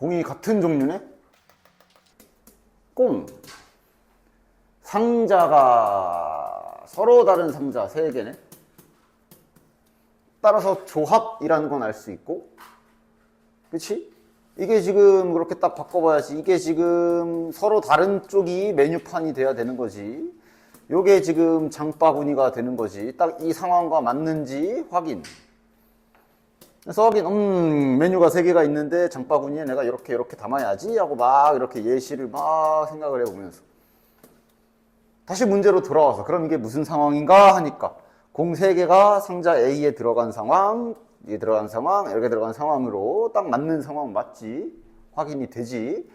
공이 같은 종류네? 꽁. 상자가 서로 다른 상자 3개네? 따라서 조합이라는 건 알 수 있고, 그치? 이게 지금 그렇게 딱 바꿔봐야지. 이게 지금 서로 다른 쪽이 메뉴판이 돼야 되는 거지. 요게 지금 장바구니가 되는 거지. 딱 이 상황과 맞는지 확인. 그래서 확인, 메뉴가 3개가 있는데 장바구니에 내가 이렇게 담아야지 하고 막 이렇게 예시를 막 생각을 해보면서 다시 문제로 돌아와서 그럼 이게 무슨 상황인가 하니까 공 3개가 상자 A에 들어간 상황, 이게 들어간 상황, 이렇게 들어간 상황으로 딱 맞는 상황 맞지? 확인이 되지.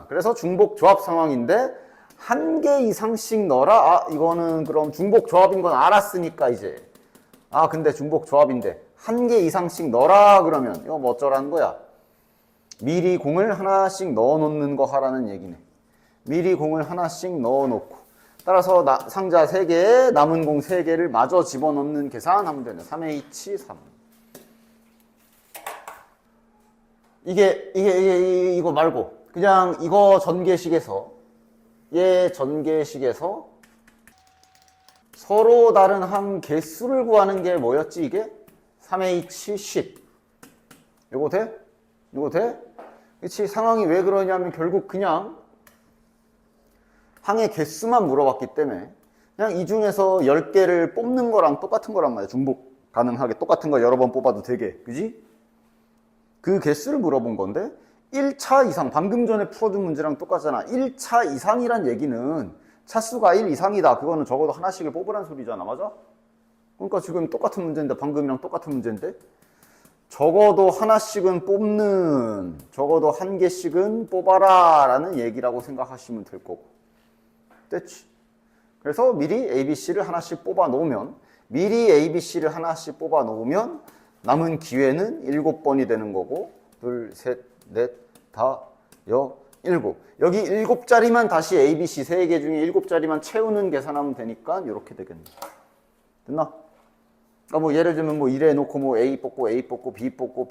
그래서 중복 조합 상황인데 1개 이상씩 넣어라. 아, 이거는 그럼 중복 조합인 건 알았으니까 이제. 아, 근데 중복 조합인데 1개 이상씩 넣어라 그러면 이거 뭐 어쩌라는 거야? 미리 공을 하나씩 넣어 놓는 거 하라는 얘기네. 미리 공을 하나씩 넣어 놓고 따라서 상자 3개에 남은 공 3개를 마저 집어넣는 계산하면 되네. 3H 3. 이거 말고 그냥 이거 전개식에서 서로 다른 항 개수를 구하는 게 뭐였지 이게? 3H 10. 이거 돼? 이거 돼? 그치? 상황이 왜 그러냐면 결국 그냥 항의 개수만 물어봤기 때문에 그냥 이 중에서 10개를 뽑는 거랑 똑같은 거란 말이야. 중복 가능하게 똑같은 거 여러 번 뽑아도 되게. 그지? 그 개수를 물어본 건데 1차 이상, 방금 전에 풀어준 문제랑 똑같잖아. 1차 이상이란 얘기는 차수가 1 이상이다. 그거는 적어도 하나씩을 뽑으란 소리잖아. 맞아? 그러니까 지금 똑같은 문제인데, 방금이랑 똑같은 문제인데 적어도 하나씩은 뽑는, 적어도 1개씩은 뽑아라 라는 얘기라고 생각하시면 될 거고. 됐지? 그래서 미리 ABC를 하나씩 뽑아 놓으면, 남은 기회는 7번이 되는 거고, 2, 3, 4, 5, 6. 여기 7자리만 다시 ABC 3개 중에 7자리만 채우는 계산하면 되니까 이렇게 되겠네. 됐나? 그러니까 뭐 예를 들면 뭐 이래 놓고 뭐 A 뽑고 B 뽑고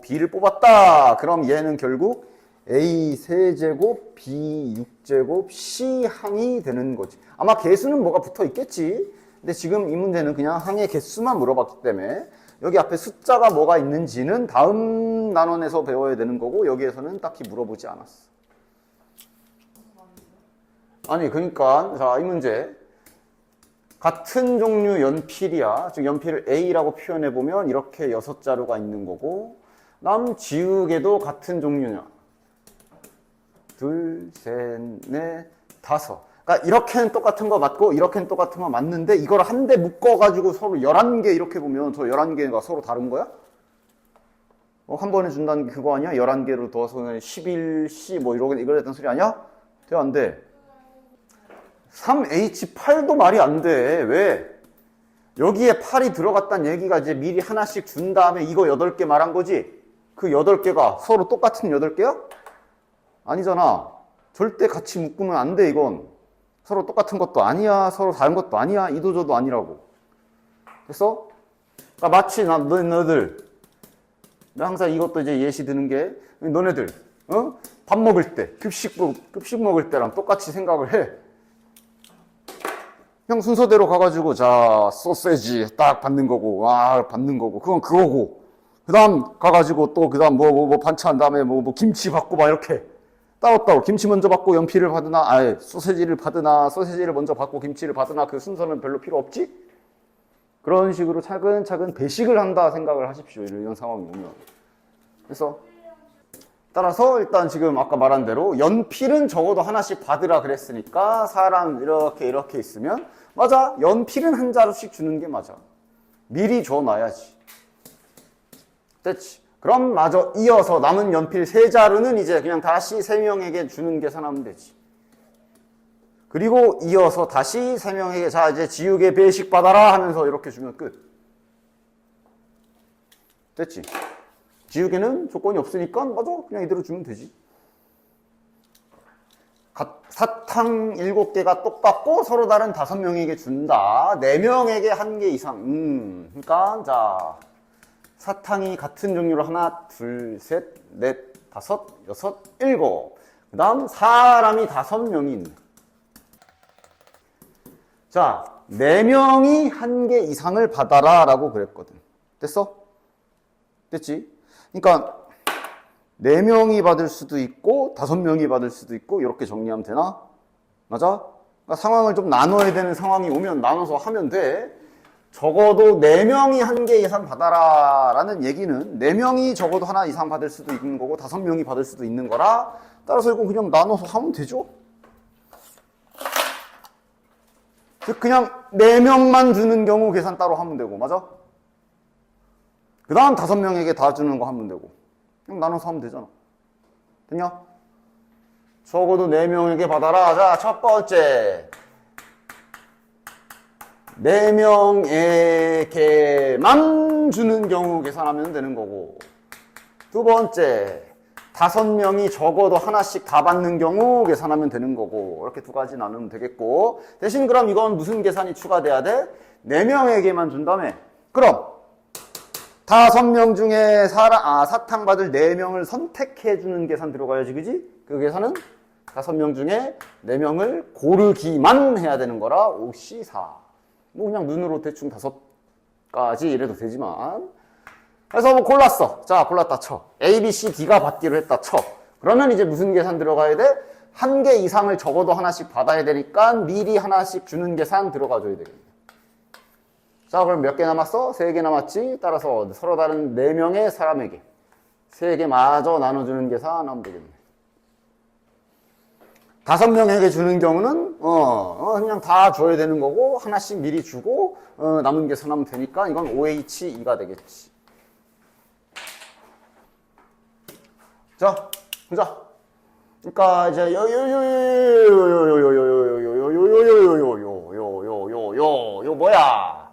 B를 뽑았다. 그럼 얘는 결국 A 세제곱, B 6제곱, C 항이 되는 거지. 아마 개수는 뭐가 붙어 있겠지. 근데 지금 이 문제는 그냥 항의 개수만 물어봤기 때문에 여기 앞에 숫자가 뭐가 있는지는 다음 난원에서 배워야 되는 거고 여기에서는 딱히 물어보지 않았어. 아니 그러니까 자, 이 문제 같은 종류 연필이야. 즉 연필을 A라고 표현해보면 이렇게 6자루가 있는 거고 지우개도 같은 종류냐. 2, 3, 4, 5. 그러니까 이렇게는 똑같은 거 맞고 이렇게는 똑같은 거 맞는데 이걸 한 대 묶어가지고 서로 11개 이렇게 보면 저 11개가 서로 다른 거야? 한 번에 준다는 게 그거 아니야? 11개로 더해서 11C 뭐 이러겠다는 소리 아니야? 돼, 안 돼? 3H8도 말이 안 돼. 왜? 여기에 8이 들어갔다는 얘기가 이제 미리 하나씩 준 다음에 이거 8개 말한 거지? 그 8개가 서로 똑같은 8개야? 아니잖아. 절대 같이 묶으면 안 돼, 이건. 서로 똑같은 것도 아니야. 서로 다른 것도 아니야. 이도저도 아니라고. 그래서 그러니까 마치 너희들 항상 이것도 이제 예시 드는 게 너네들 밥 먹을 때 급식 먹을 때랑 똑같이 생각을 해. 그냥 순서대로 가가지고 자 소세지 딱 받는 거고 받는 거고 그건 그거고 그다음 가가지고 또 그다음 뭐 반찬 다음에 뭐 김치 받고 막 이렇게 따로따로 김치 먼저 받고 연필을 받으나 소세지를 먼저 받고 김치를 받으나 그 순서는 별로 필요 없지? 그런 식으로 차근차근 배식을 한다 생각을 하십시오. 이런 상황이 오면. 그래서 따라서 일단 지금 아까 말한 대로 연필은 적어도 하나씩 받으라 그랬으니까 사람 이렇게 있으면 맞아. 연필은 한 자루씩 주는 게 맞아. 미리 줘놔야지. 됐지? 그럼 마저 이어서 남은 연필 3자루는 이제 그냥 다시 3명에게 주는 계산하면 되지. 그리고 이어서 다시 3명에게 자 이제 지우개 배식 받아라 하면서 이렇게 주면 끝. 됐지? 지우개는 조건이 없으니까 맞아 그냥 이대로 주면 되지. 사탕 7개가 똑같고 서로 다른 5명에게 준다. 4명에게 1개 이상. 그러니까 자 사탕이 같은 종류로 하나, 둘, 셋, 넷, 다섯, 여섯, 일곱. 그 다음 사람이 5명이 있네. 자, 4명이 1개 이상을 받아라 라고 그랬거든. 됐어? 됐지? 그러니까 4명이 받을 수도 있고 5명이 받을 수도 있고 이렇게 정리하면 되나? 맞아? 그러니까 상황을 좀 나눠야 되는 상황이 오면 나눠서 하면 돼. 적어도 4명이 1개 이상 받아라 라는 얘기는 4명이 적어도 하나 이상 받을 수도 있는 거고 5명이 받을 수도 있는 거라 따라서 이거 그냥 나눠서 하면 되죠. 즉 그냥 4명만 주는 경우 계산 따로 하면 되고, 맞아? 그 다음 5명에게 다 주는 거 하면 되고 그냥 나눠서 하면 되잖아. 됐냐? 적어도 4명에게 받아라. 자, 첫 번째 4명에게만 주는 경우 계산하면 되는 거고, 두 번째 5명이 적어도 하나씩 다 받는 경우 계산하면 되는 거고, 이렇게 두 가지 나누면 되겠고, 대신 그럼 이건 무슨 계산이 추가돼야 돼? 4명에게만 준다며. 그럼 5명 중에 사탕 받을 4명을 선택해주는 계산 들어가야지, 그지? 그 계산은 5명 중에 4명을 고르기만 해야 되는 거라 5C4. 뭐 그냥 눈으로 대충 5가지 이래도 되지만. 그래서 뭐 골랐어. 자, 골랐다 쳐. A, B, C, D가 받기로 했다 쳐. 그러면 이제 무슨 계산 들어가야 돼? 1개 이상을 적어도 하나씩 받아야 되니까 미리 하나씩 주는 계산 들어가줘야 되겠네. 자, 그럼 몇 개 남았어? 3개 남았지? 따라서 서로 다른 4명의 사람에게 3개 마저 나눠주는 계산 하면 되겠네. 5명에게 주는 경우는 그냥 다 줘야 되는 거고 하나씩 미리 주고 남은 계산하면 되니까 이건 OH2가 되겠지. 자, 보자. 그러니까 이제 요 뭐야?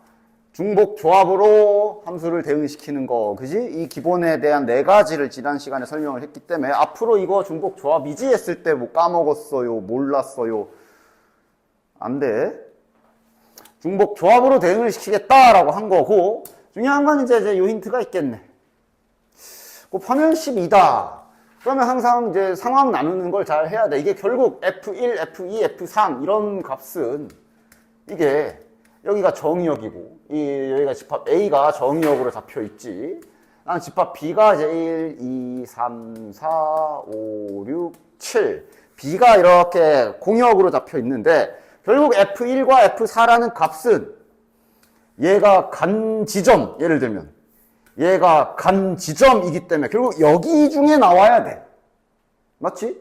중복 조합으로 함수를 대응시키는 거, 그지? 이 기본에 대한 4가지를 지난 시간에 설명을 했기 때문에 앞으로 이거 중복 조합이지 했을 때 뭐 까먹었어요, 몰랐어요, 안 돼. 중복 조합으로 대응을 시키겠다라고 한 거고, 중요한 건 이제 요 힌트가 있겠네. 곱하면 12다. 그러면 항상 이제 상황 나누는 걸 잘 해야 돼. 이게 결국 F1, F2, F3 이런 값은 이게 여기가 정의역이고 여기가 집합 A가 정의역으로 잡혀 있지. 집합 B가 이제 1, 2, 3, 4, 5, 6, 7. B가 이렇게 공역으로 잡혀 있는데 결국 F1과 F4라는 값은 얘가 간 지점, 예를 들면 얘가 간 지점이기 때문에 결국 여기 중에 나와야 돼. 맞지?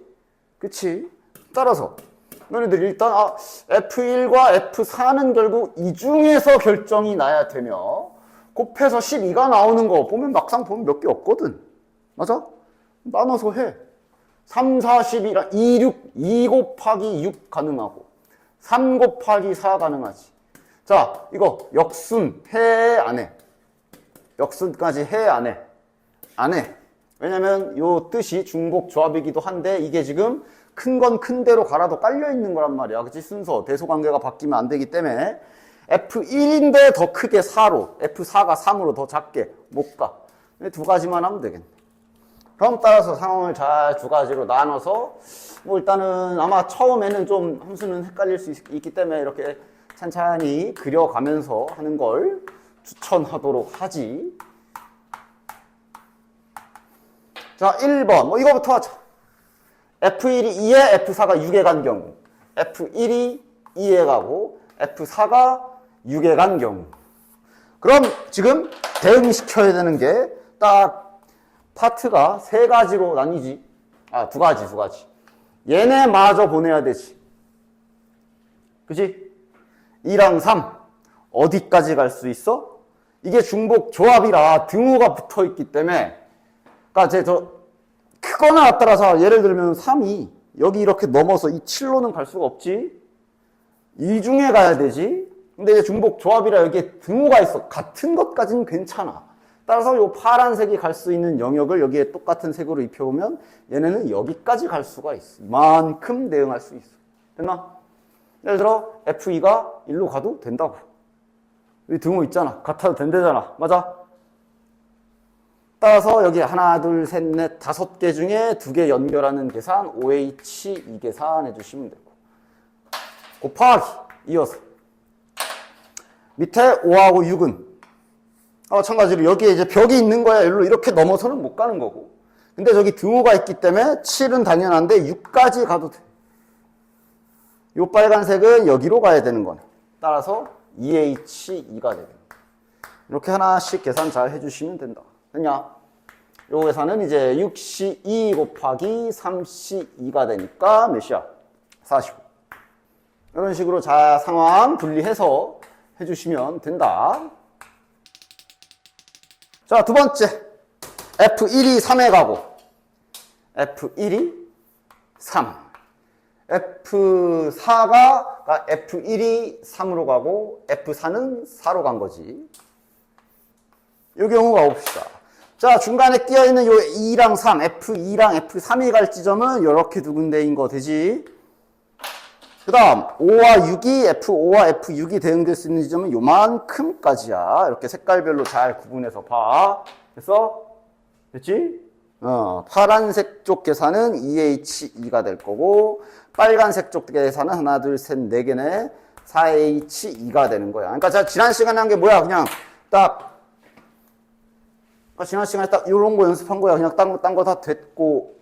그치? 따라서 너희들 일단 F1과 F4는 결국 이 중에서 결정이 나야 되며 곱해서 12가 나오는 거 보면 막상 보면 몇 개 없거든. 맞아? 나눠서 해. 3, 4, 12랑 2, 6, 2 곱하기 6 가능하고 3 곱하기 4 가능하지. 자, 이거 역순 해, 안 해? 역순까지 해, 안 해? 안 해. 왜냐면 요 뜻이 중복 조합이기도 한데 이게 지금 큰 건 큰 대로 가라도 깔려 있는 거란 말이야. 그치? 순서, 대소관계가 바뀌면 안 되기 때문에 F1인데 더 크게 4로, F4가 3으로 더 작게 못 가. 이 두 가지만 하면 되겠네. 그럼 따라서 상황을 잘 두 가지로 나눠서 뭐 일단은 아마 처음에는 좀 함수는 헷갈릴 수 있기 때문에 이렇게 찬찬히 그려가면서 하는 걸 추천하도록 하지. 자, 1번. 뭐 이거부터 하자. F1이 2에 F4가 6에 간 경우. F1이 2에 가고 F4가 6에 간 경우. 그럼 지금 대응시켜야 되는 게 딱 파트가 3가지로 나뉘지. 두 가지. 얘네 마저 보내야 되지. 그치? 2랑 3. 어디까지 갈 수 있어? 이게 중복 조합이라 등호가 붙어 있기 때문에 그러니까 크거나 따라서 예를 들면 3이 여기 이렇게 넘어서 이 7로는 갈 수가 없지. 이 중에 가야 되지. 근데 이제 중복 조합이라 여기에 등호가 있어. 같은 것까지는 괜찮아. 따라서 요 파란색이 갈 수 있는 영역을 여기에 똑같은 색으로 입혀보면 얘네는 여기까지 갈 수가 있어. 이만큼 대응할 수 있어. 됐나? 예를 들어 F2가 일로 가도 된다고. 여기 등호 있잖아. 같아도 된대잖아. 맞아? 따라서 여기 하나, 둘, 셋, 넷, 5개 중에 2개 연결하는 계산 OH 이 계산 해주시면 되고 곱하기 이어서 밑에 5하고 6은 마찬가지로 여기에 이제 벽이 있는 거야. 일로 이렇게 넘어서는 못 가는 거고. 근데 저기 등호가 있기 때문에 7은 당연한데 6까지 가도 돼. 요 빨간색은 여기로 가야 되는 거네. 따라서 2H2가 되는 거야. 이렇게 하나씩 계산 잘 해주시면 된다. 됐냐? 요 계산은 이제 6C2 곱하기 3C2가 되니까 몇이야? 45. 이런 식으로 자 상황 분리해서 해주시면 된다. 자, 두 번째. F1이 3에 가고, F1이 3. F4가, F1이 3으로 가고, F4는 4로 간 거지. 이 경우 가봅시다. 자, 중간에 끼어있는 요 2랑 3, F2랑 F3이 갈 지점은 이렇게 두 군데인 거 되지. 그 다음 5와 6이 F5와 F6이 대응될 수 있는 지점은 요만큼까지야. 이렇게 색깔별로 잘 구분해서 봐. 그래서 됐지? 파란색 쪽 계산은 2H2가 될 거고 빨간색 쪽 계산은 하나, 둘, 셋, 네 개네 4H2가 되는 거야. 그러니까 자, 지난 시간에 한 게 뭐야? 그냥 딱 지난 시간에 딱 이런 거 연습한 거야. 그냥 딴 거 다 됐고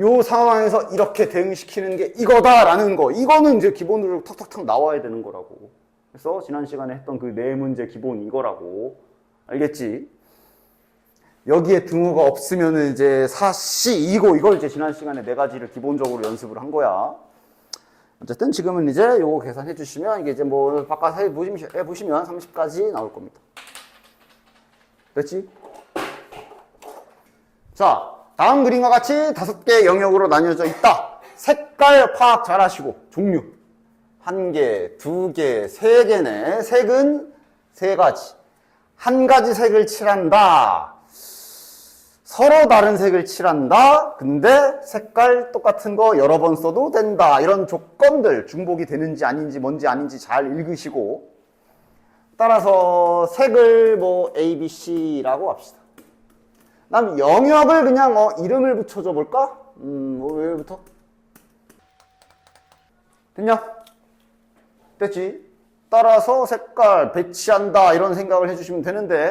요 상황에서 이렇게 대응시키는 게 이거다라는 거. 이거는 이제 기본으로 탁탁탁 나와야 되는 거라고. 그래서 지난 시간에 했던 그 네 문제 기본 이거라고. 알겠지? 여기에 등호가 없으면은 이제 4C2고 이걸 이제 지난 시간에 네 가지를 기본적으로 연습을 한 거야. 어쨌든 지금은 이제 요거 계산해 주시면 이게 이제 뭐 바깥 해 보시면 30까지 나올 겁니다. 됐지? 자. 다음 그림과 같이 5개 영역으로 나뉘어져 있다. 색깔 파악 잘 하시고 종류 1개, 2개, 3개네. 색은 3가지. 한 가지 색을 칠한다. 서로 다른 색을 칠한다. 근데 색깔 똑같은 거 여러 번 써도 된다. 이런 조건들 중복이 되는지 아닌지 뭔지 아닌지 잘 읽으시고 따라서 색을 뭐 A, B, C라고 합시다. 다음 영역을 그냥 이름을 붙여줘 볼까? 왜부터? 됐냐? 됐지? 따라서 색깔 배치한다 이런 생각을 해주시면 되는데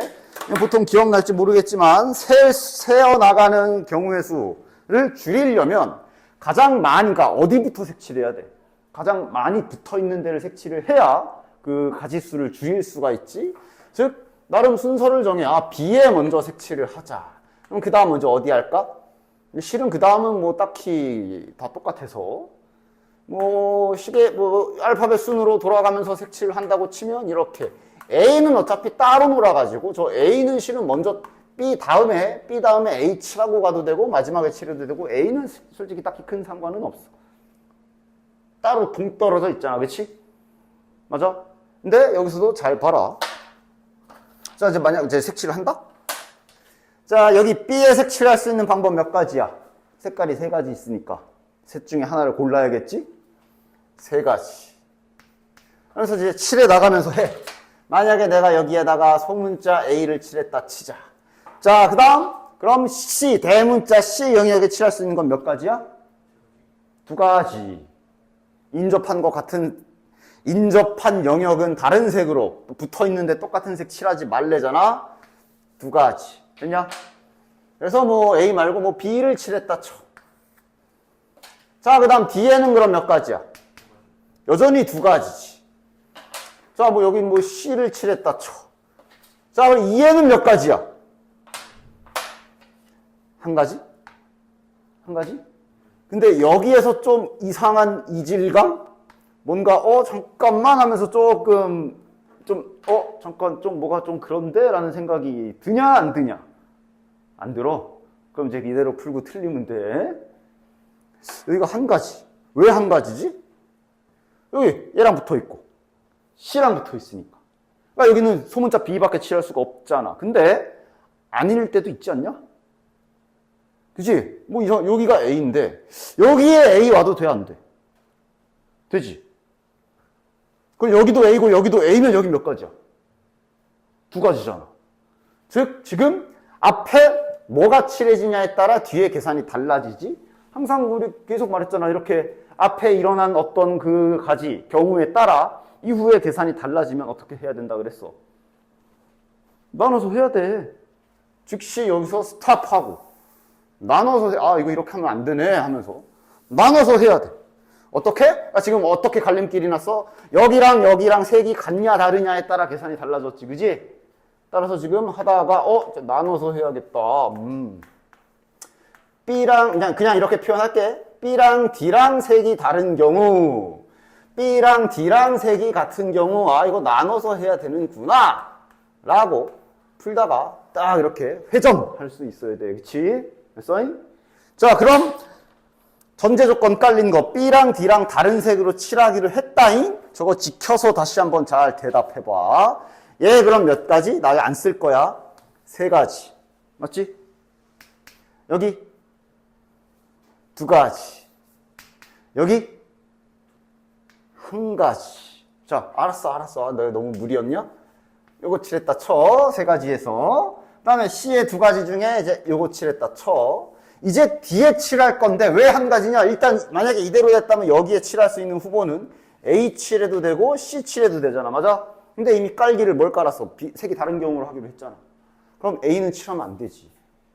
보통 기억날지 모르겠지만 새어나가는 경우의 수를 줄이려면 가장 많이 어디부터 색칠해야 돼? 가장 많이 붙어있는 데를 색칠을 해야 그 가지수를 줄일 수가 있지. 즉 나름 순서를 정해. B에 먼저 색칠을 하자. 그럼 그 다음 먼저 어디 할까? 실은 그 다음은 뭐 딱히 다 똑같아서 뭐 알파벳 순으로 돌아가면서 색칠을 한다고 치면 이렇게 A는 어차피 따로 놀아가지고 저 A는 실은 먼저 B 다음에 H라고 가도 되고 마지막에 칠해도 되고 A는 솔직히 딱히 큰 상관은 없어. 따로 동떨어져 있잖아. 그치? 맞아? 근데 여기서도 잘 봐라. 자, 이제 만약 이제 색칠을 한다? 자, 여기 B에 색칠할 수 있는 방법 몇 가지야? 색깔이 3가지 있으니까 셋 중에 하나를 골라야겠지? 3가지. 그래서 이제 칠해 나가면서 해. 만약에 내가 여기에다가 소문자 A를 칠했다 치자. 자, 그 다음 그럼 C, 대문자 C 영역에 칠할 수 있는 건 몇 가지야? 2가지. 인접한 영역은 다른 색으로 붙어있는데 똑같은 색 칠하지 말래잖아. 2가지. 됐냐? 그래서 뭐 A 말고 뭐 B를 칠했다 쳐. 자, 그 다음 D에는 그럼 몇 가지야? 여전히 2가지지. 자, 뭐 여기 뭐 C를 칠했다 쳐. 자, 그럼 E에는 몇 가지야? 1가지? 1가지? 근데 여기에서 좀 이상한 이질감? 뭔가 잠깐만 하면서 조금 잠깐 좀 뭐가 좀 그런데? 라는 생각이 드냐 안 드냐? 안 들어? 그럼 이제 이대로 풀고 틀리면 돼. 여기가 1가지. 왜 1가지지? 여기 얘랑 붙어있고 C랑 붙어있으니까. 그러니까 여기는 소문자 B밖에 칠할 수가 없잖아. 근데 아닐 때도 있지 않냐? 그치? 뭐 여기가 A인데 여기에 A 와도 돼 안 돼? 되지? 그럼 여기도 A고 여기도 A면 여기 몇 가지야? 두 가지잖아. 즉 지금 앞에 뭐가 칠해지냐에 따라 뒤에 계산이 달라지지. 항상 우리 계속 말했잖아. 이렇게 앞에 일어난 어떤 그 가지 경우에 따라 이후에 계산이 달라지면 어떻게 해야 된다 그랬어? 나눠서 해야 돼. 즉시 여기서 스탑하고 나눠서 이거 이렇게 하면 안 되네 하면서 나눠서 해야 돼. 어떻게? 지금 어떻게 갈림길이 났어? 여기랑 여기랑 색이 같냐 다르냐에 따라 계산이 달라졌지, 그지? 따라서 지금 하다가 나눠서 해야겠다. B랑 그냥 이렇게 표현할게. B랑 D랑 색이 다른 경우, B랑 D랑 색이 같은 경우, 이거 나눠서 해야 되는구나 라고 풀다가 딱 이렇게 회전할 수 있어야 돼. 그치? 됐어? 자, 그럼 전제 조건 깔린 거 B랑 D랑 다른 색으로 칠하기로 했다잉? 저거 지켜서 다시 한번 잘 대답해봐. 얘 그럼 몇 가지? 나 안 쓸 거야. 세 가지. 맞지? 여기 두 가지. 여기 한 가지. 자, 알았어. 너 너무 무리였냐? 요거 칠했다 쳐. 세 가지에서. 그 다음에 C의 두 가지 중에 이제 요거 칠했다 쳐. 이제 D에 칠할 건데 왜 한 가지냐? 일단 만약에 이대로 됐다면 여기에 칠할 수 있는 후보는 A 칠해도 되고 C 칠해도 되잖아. 맞아? 근데 이미 깔기를 뭘 깔았어? 색이 다른 경우로 하기로 했잖아. 그럼 A는 칠하면 안 되지.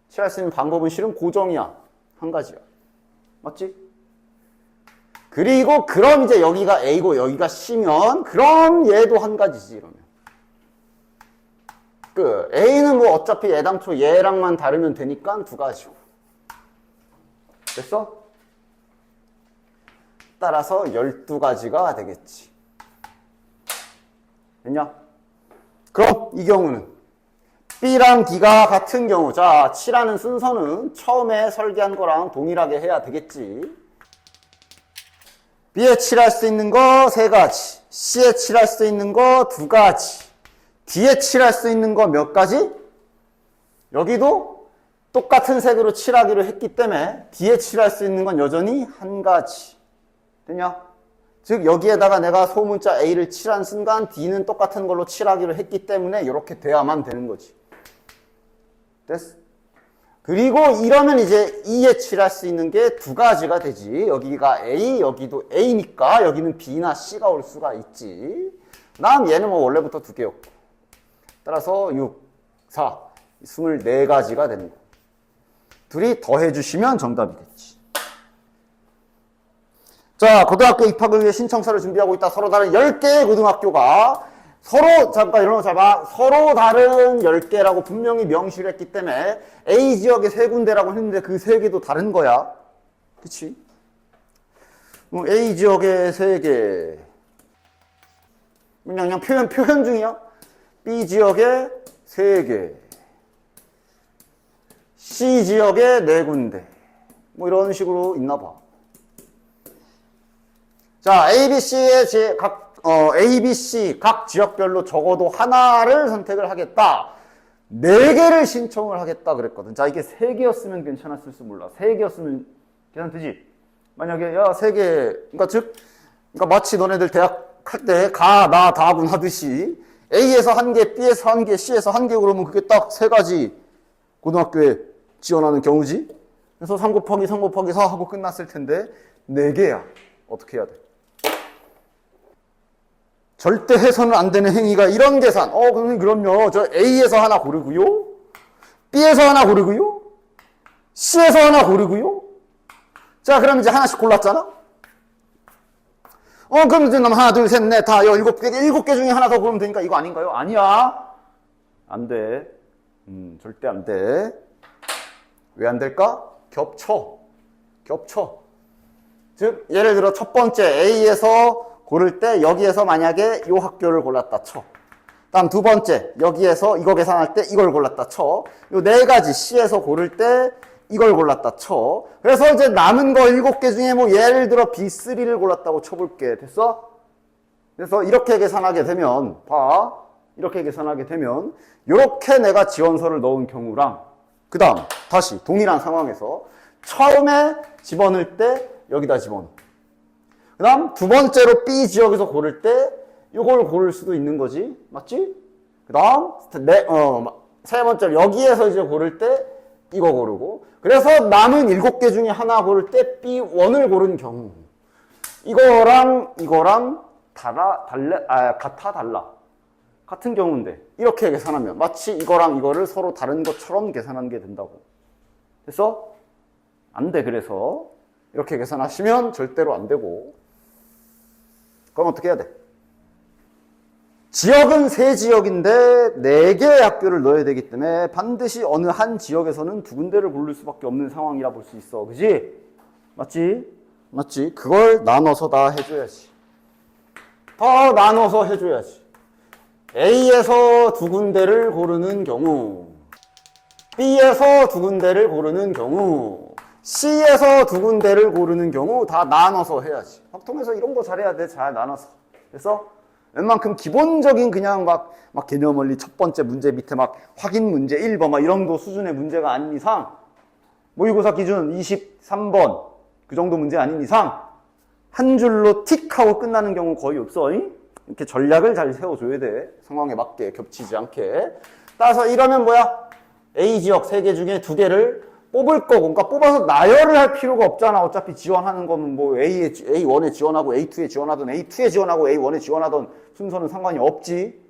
칠할 수 있는 방법은 실은 고정이야. 한 가지야. 맞지? 그리고 그럼 이제 여기가 A고 여기가 C면 그럼 얘도 한 가지지 이러면. A는 뭐 어차피 애당초 얘랑만 다르면 되니까 두 가지고. 됐어? 따라서 12가지가 되겠지. 됐냐? 그럼 이 경우는 B랑 D가 같은 경우, 자, 칠하는 순서는 처음에 설계한 거랑 동일하게 해야 되겠지. B에 칠할 수 있는 거 세 가지, C에 칠할 수 있는 거 두 가지, D에 칠할 수 있는 거 몇 가지? 여기도 똑같은 색으로 칠하기로 했기 때문에 D에 칠할 수 있는 건 여전히 한 가지. 됐냐? 즉 여기에다가 내가 소문자 A를 칠한 순간 D는 똑같은 걸로 칠하기로 했기 때문에 이렇게 돼야만 되는 거지. 됐어? 그리고 이러면 이제 E에 칠할 수 있는 게 두 가지가 되지. 여기가 A, 여기도 A니까 여기는 B나 C가 올 수가 있지. 다음 얘는 뭐 원래부터 두 개였고. 따라서 6, 4, 24가지가 되는 거. 둘이 더해주시면 정답이겠지. 자, 고등학교 입학을 위해 신청서를 준비하고 있다. 서로 다른 10개의 고등학교가 잠깐 이런 거 잘 봐. 서로 다른 10개라고 분명히 명시를 했기 때문에 A 지역에 세 군데라고 했는데 그 세 개도 다른 거야. 그치? A 지역에 세 개. 그냥 표현 중이야. B 지역에 세 개. C 지역에 네 군데. 뭐 이런 식으로 있나 봐. 자, A, B, C의 A, B, C 각 지역별로 적어도 하나를 선택을 하겠다. 4개를 신청을 하겠다 그랬거든. 자, 이게 3개였으면 괜찮았을지 몰라. 3개였으면 괜찮되지? 만약에, 3개, 그러니까 마치 너네들 대학 할 때 가, 나, 다군 하듯이 A에서 1개, B에서 1개, C에서 1개 그러면 그게 딱 3가지 고등학교에 지원하는 경우지? 그래서 3 곱하기 3 곱하기 4 하고 끝났을 텐데 4개야. 어떻게 해야 돼? 절대 해서는 안 되는 행위가 이런 계산. 그럼요. 저 A에서 하나 고르고요. B에서 하나 고르고요. C에서 하나 고르고요. 자, 그럼 이제 하나씩 골랐잖아? 그럼 이제 하나, 둘, 셋, 넷, 다, 7개 중에 하나 더 고르면 되니까 이거 아닌가요? 아니야. 안 돼. 절대 안 돼. 왜 안 될까? 겹쳐. 즉, 예를 들어 첫 번째 A에서 고를 때 여기에서 만약에 이 학교를 골랐다 쳐. 다음 두 번째 여기에서 이거 계산할 때 이걸 골랐다 쳐. 요 4가지 C에서 고를 때 이걸 골랐다 쳐. 그래서 이제 남은 거 7개 중에 뭐 예를 들어 B3를 골랐다고 쳐볼게. 됐어? 그래서 이렇게 계산하게 되면 이렇게 계산하게 되면 이렇게 내가 지원서를 넣은 경우랑 그 다음 다시 동일한 상황에서 처음에 집어넣을 때 여기다 집어넣어. 그 다음 두 번째로 B 지역에서 고를 때 이걸 고를 수도 있는 거지. 맞지? 그 다음, 세 번째, 여기에서 이제 고를 때 이거 고르고. 그래서 남은 7개 중에 하나 고를 때 B1을 고른 경우. 이거랑 같아, 달라. 같은 경우인데. 이렇게 계산하면 마치 이거랑 이거를 서로 다른 것처럼 계산하는 게 된다고. 됐어? 안 돼, 그래서. 이렇게 계산하시면 절대로 안 되고. 그럼 어떻게 해야 돼? 지역은 3지역인데 4개의 학교를 넣어야 되기 때문에 반드시 어느 한 지역에서는 2군데를 고를 수밖에 없는 상황이라 볼 수 있어. 그지? 맞지? 맞지? 그걸 나눠서 다 해줘야지. 다 나눠서 해줘야지. A에서 2군데를 고르는 경우, B에서 2군데를 고르는 경우, C에서 2군데를 고르는 경우 다 나눠서 해야지. 확통해서 이런 거 잘해야 돼. 잘 나눠서. 그래서 웬만큼 기본적인 그냥 막 개념 원리 첫 번째 문제 밑에 막 확인 문제 1번 막 이런 거 수준의 문제가 아닌 이상, 모의고사 기준 23번 그 정도 문제 아닌 이상 한 줄로 틱 하고 끝나는 경우 거의 없어. 이렇게 전략을 잘 세워줘야 돼. 상황에 맞게 겹치지 않게. 따라서 이러면 뭐야? A지역 3개 중에 2개를 뽑을 거고, 그러니까 뽑아서 나열을 할 필요가 없잖아. 어차피 지원하는 거면 뭐 A1에 지원하고 A2에 지원하든 A2에 지원하고 A1에 지원하든 순서는 상관이 없지.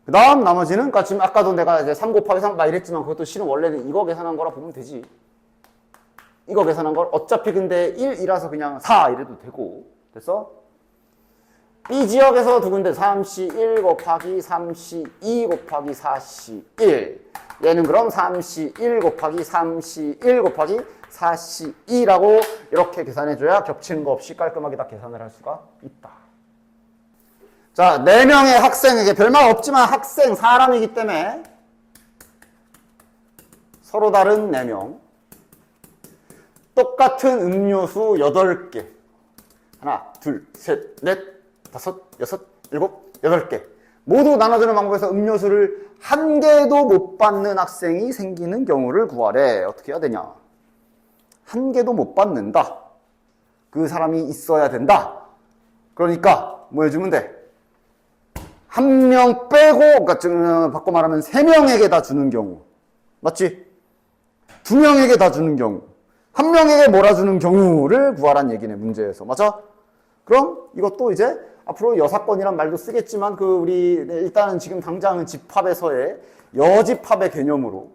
그 다음 나머지는, 그러니까 지금 아까도 내가 이제 3 곱하기 3 막 이랬지만 그것도 실은 원래는 이거 계산한 거라 보면 되지. 이거 계산한 걸 어차피 근데 1이라서 그냥 4 이래도 되고. 됐어? B지역에서 2군데 3C1 곱하기 3C2 곱하기 4C1. 얘는 그럼 3C1 곱하기 3C1 곱하기 4C2라고 이렇게 계산해줘야 겹치는 거 없이 깔끔하게 다 계산을 할 수가 있다. 자, 4명의 학생에게 별말 없지만 학생, 사람이기 때문에 서로 다른 4명. 똑같은 음료수 8개. 하나, 둘, 셋, 넷. 5, 6, 7, 8개. 모두 나눠주는 방법에서 음료수를 한 개도 못 받는 학생이 생기는 경우를 구하래. 어떻게 해야 되냐? 한 개도 못 받는다. 그 사람이 있어야 된다. 그러니까 뭐 해주면 돼? 한 명 빼고, 그러니까 바꿔 말하면 3명에게 다 주는 경우. 맞지? 2명에게 다 주는 경우. 1명에게 몰아주는 경우를 구하란 얘기네, 문제에서. 맞아? 그럼 이것도 이제 앞으로 여사건이란 말도 쓰겠지만 우리 일단은 지금 당장은 집합에서의 여집합의 개념으로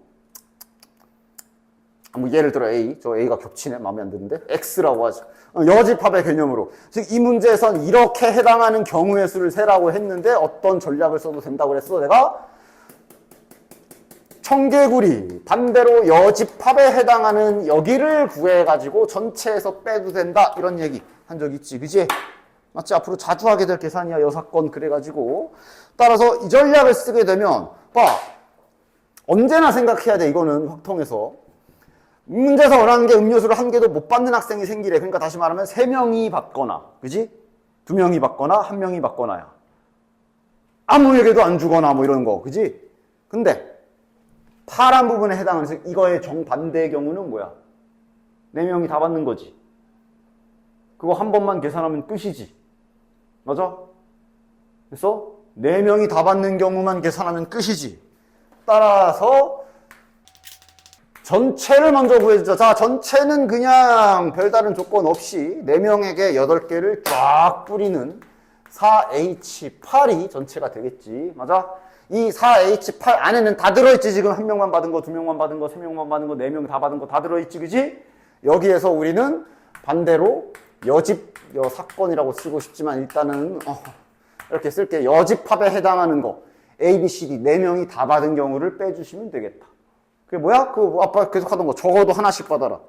뭐 예를 들어 A, 저 A가 겹치네, 마음에 안 드는데 X라고 하죠. 여집합의 개념으로 즉 이 문제에선 이렇게 해당하는 경우의 수를 세라고 했는데 어떤 전략을 써도 된다고 그랬어. 내가 청개구리 반대로 여집합에 해당하는 여기를 구해가지고 전체에서 빼도 된다 이런 얘기 한 적 있지, 그지? 맞지? 앞으로 자주 하게 될 계산이야, 여사건. 그래가지고. 따라서 이 전략을 쓰게 되면, 언제나 생각해야 돼, 이거는 확통해서. 문제에서 원하는 게 음료수를 한 개도 못 받는 학생이 생기래. 그러니까 다시 말하면 3명이 받거나, 그지? 2명이 받거나, 1명이 받거나야. 아무에게도 안 주거나, 뭐 이런 거, 그지? 근데, 파란 부분에 해당하는, 이거의 정반대의 경우는 뭐야? 4명이 다 받는 거지. 그거 한 번만 계산하면 끝이지. 맞아? 그래서 4명이 다 받는 경우만 계산하면 끝이지. 따라서 전체를 먼저 구해주자. 자, 전체는 그냥 별다른 조건 없이 4명에게 8개를 쫙 뿌리는 4H8이 전체가 되겠지. 맞아? 이 4H8 안에는 다 들어있지. 지금 1명만 받은 거, 2명만 받은 거, 3명만 받은 거, 4명 다 받은 거 다 들어있지. 그지? 여기에서 우리는 반대로 여사건이라고 쓰고 싶지만 일단은 이렇게 쓸게. 여집합에 해당하는 거 A, B, C, D 4명이 다 받은 경우를 빼주시면 되겠다. 그게 뭐야? 아빠 계속 하던 거 적어도 하나씩 받아라.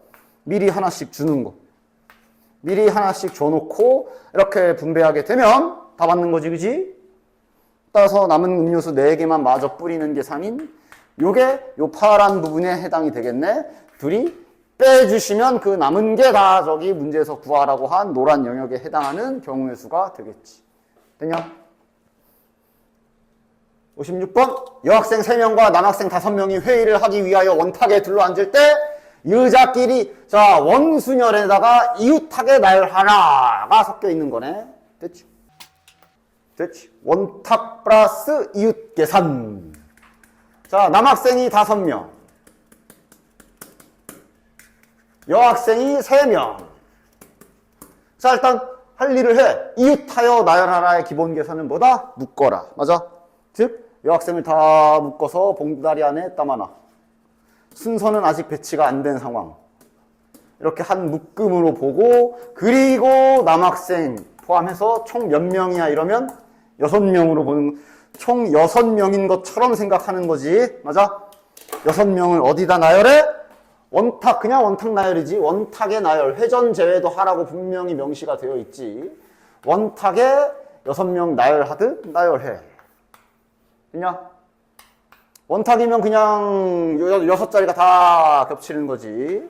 미리 하나씩 주는 거. 미리 하나씩 줘놓고 이렇게 분배하게 되면 다 받는 거지, 그지? 따라서 남은 음료수 4개만 마저 뿌리는 계산인 요게 요 파란 부분에 해당이 되겠네. 둘이 빼주시면 그 남은 게 다 저기 문제에서 구하라고 한 노란 영역에 해당하는 경우의 수가 되겠지. 됐냐? 56번. 여학생 3명과 남학생 5명이 회의를 하기 위하여 원탁에 둘러앉을 때 여자끼리 자 원순열에다가 이웃탁의 날 하나가 섞여 있는 거네. 됐죠? 됐지? 원탁 플러스 이웃 계산. 자, 남학생이 5명. 여학생이 3명. 자, 일단 할 일을 해. 이웃하여 나열하라의 기본 계산은 뭐다? 묶어라. 맞아? 즉, 여학생을 다 묶어서 봉다리 안에 담아놔. 순서는 아직 배치가 안 된 상황. 이렇게 한 묶음으로 보고, 그리고 남학생 포함해서 총 몇 명이야 이러면 6명으로 보는, 총 6명인 것처럼 생각하는 거지. 맞아? 6명을 어디다 나열해? 원탁, 그냥 원탁 나열이지. 원탁의 나열, 회전 제외도 하라고 분명히 명시가 되어 있지. 원탁에 6명 나열하듯 나열해. 됐냐? 원탁이면 그냥 6자리가 다 겹치는 거지.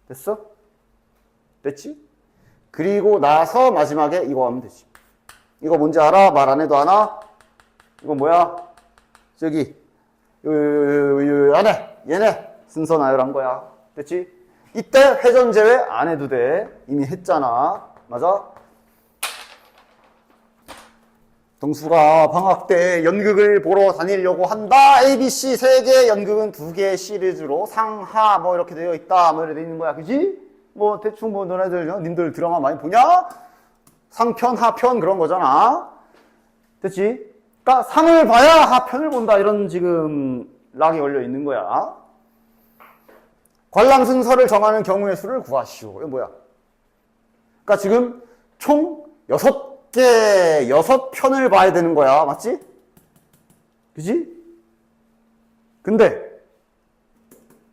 됐어? 됐지? 그리고 나서 마지막에 이거 하면 되지. 이거 뭔지 알아? 말 안 해도 아나? 이거 뭐야? 저기 안에 얘네 순서 나열한 거야. 됐지? 이때 회전 제외 안 해도 돼. 이미 했잖아. 맞아? 동수가 방학 때 연극을 보러 다니려고 한다. A, B, C 3개, 연극은 2개의 시리즈로 상하 뭐 이렇게 되어 있다. 뭐 이렇게 되어 있는 거야. 그지? 뭐 대충 뭐 너네들, 님들 드라마 많이 보냐? 상편, 하편 그런 거잖아. 됐지? 그러니까 상을 봐야 하편을 본다. 이런 지금 락이 걸려 있는 거야. 관람 순서를 정하는 경우의 수를 구하시오. 이거 뭐야? 그러니까 지금 총 6편을 봐야 되는 거야. 맞지? 그지? 근데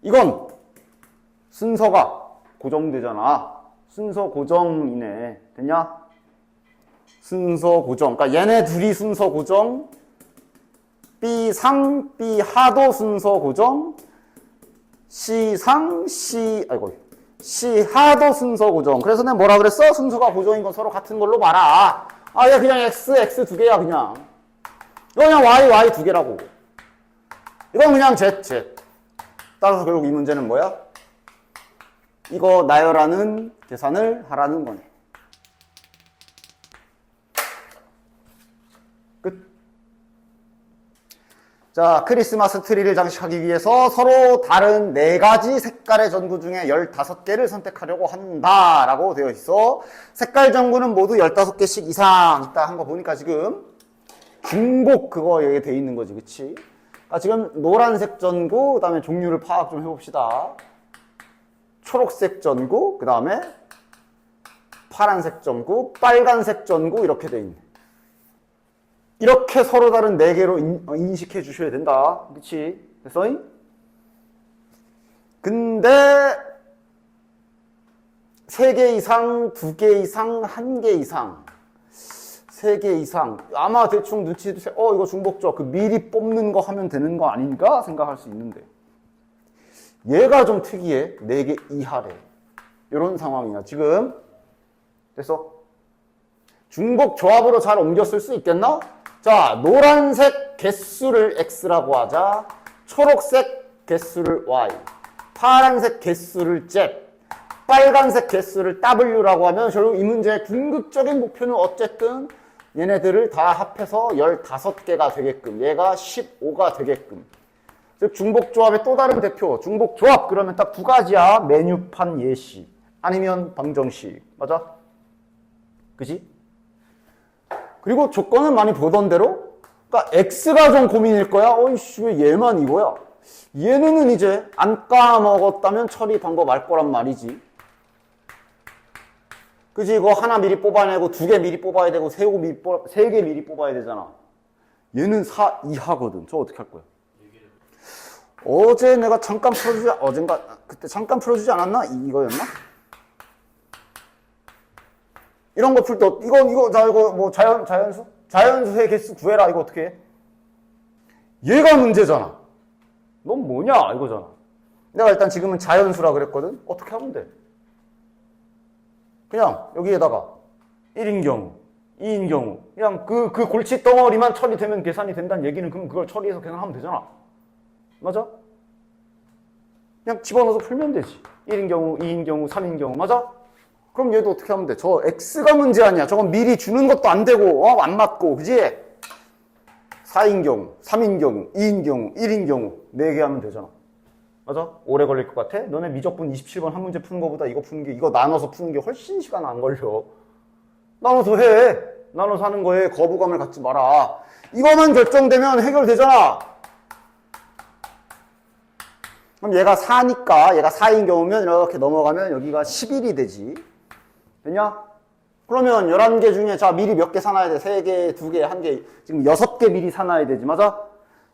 이건 순서가 고정되잖아. 순서 고정이네. 됐냐? 순서 고정. 그러니까 얘네 둘이 순서 고정, B상, B하도 순서 고정, C상, C하도 순서 고정. 그래서 내가 뭐라 그랬어? 순서가 고정인 건 서로 같은 걸로 봐라. 아, 얘 그냥 X 2개야, 그냥. 이거 그냥 Y 2개라고. 이건 그냥 Z. 따라서 결국 이 문제는 뭐야? 이거 나열하는 계산을 하라는 거네. 끝. 자, 크리스마스 트리를 장식하기 위해서 서로 다른 4가지 색깔의 전구 중에 15개를 선택하려고 한다라고 되어 있어. 색깔 전구는 모두 15개씩 이상 있다 한 거 보니까 지금 중복 그거 여기 돼 있는 거지, 그치? 아, 지금 노란색 전구, 그 다음에 종류를 파악 좀 해봅시다. 초록색 전구, 그 다음에 파란색 전구, 빨간색 전구 이렇게 돼 있네. 이렇게 서로 다른 4개로 인식해 주셔야 된다. 그치? 됐어? 근데 3개 이상, 2개 이상, 1개 이상 3개 이상 아마 대충 눈치 주세요. 이거 중복죠. 그 미리 뽑는 거 하면 되는 거 아닌가 생각할 수 있는데 얘가 좀 특이해. 4개 이하래. 이런 상황이야. 지금 됐어? 중복 조합으로 잘 옮겼을 수 있겠나? 자, 노란색 개수를 X라고 하자. 초록색 개수를 Y. 파란색 개수를 Z. 빨간색 개수를 W라고 하면 결국 이 문제의 궁극적인 목표는 어쨌든 얘네들을 다 합해서 15개가 되게끔, 얘가 15가 되게끔. 즉 중복조합의 또 다른 대표, 중복조합 그러면 딱 2가지야. 메뉴판 예시 아니면 방정식. 맞아? 그지? 그리고 조건은 많이 보던 대로, 그러니까 X가 좀 고민일 거야. 어이씨, 왜 얘만 이거야? 얘는 이제 안 까먹었다면 처리 방법 알 거란 말이지. 그지? 이거 하나 미리 뽑아내고 2개 미리 뽑아야 되고 3개 미리 뽑아야 되잖아. 얘는 4 이하거든. 저 어떻게 할 거야? 어제 내가 잠깐 그때 잠깐 풀어주지 않았나? 이거였나? 이런 거 풀 때, 이거 뭐 자연수? 자연수의 개수 구해라. 이거 어떻게 해? 얘가 문제잖아. 넌 뭐냐? 이거잖아. 내가 일단 지금은 자연수라 그랬거든? 어떻게 하면 돼? 그냥 여기에다가 1인 경우, 2인 경우, 그냥 그 골치 덩어리만 처리되면 계산이 된다는 얘기는 그럼 그걸 처리해서 계산하면 되잖아. 맞아? 그냥 집어넣어서 풀면 되지. 1인 경우, 2인 경우, 3인 경우. 맞아? 그럼 얘도 어떻게 하면 돼? 저 x가 문제 아니야. 저건 미리 주는 것도 안 되고, 안 맞고, 그지? 4인 경우, 3인 경우, 2인 경우, 1인 경우, 4개 하면 되잖아. 맞아? 오래 걸릴 것 같아? 너네 미적분 27번 한 문제 푸는 거보다 이거 푸는 게, 이거 나눠서 푸는 게 훨씬 시간 안 걸려. 나눠서 해. 나눠서 하는 거에 거부감을 갖지 마라. 이거만 결정되면 해결되잖아. 그럼 얘가 4니까, 얘가 4인 경우면 이렇게 넘어가면 여기가 11이 되지. 됐냐? 그러면 11개 중에 자 미리 몇 개 사놔야 돼? 3개, 2개, 1개. 지금 6개 미리 사놔야 되지. 맞아?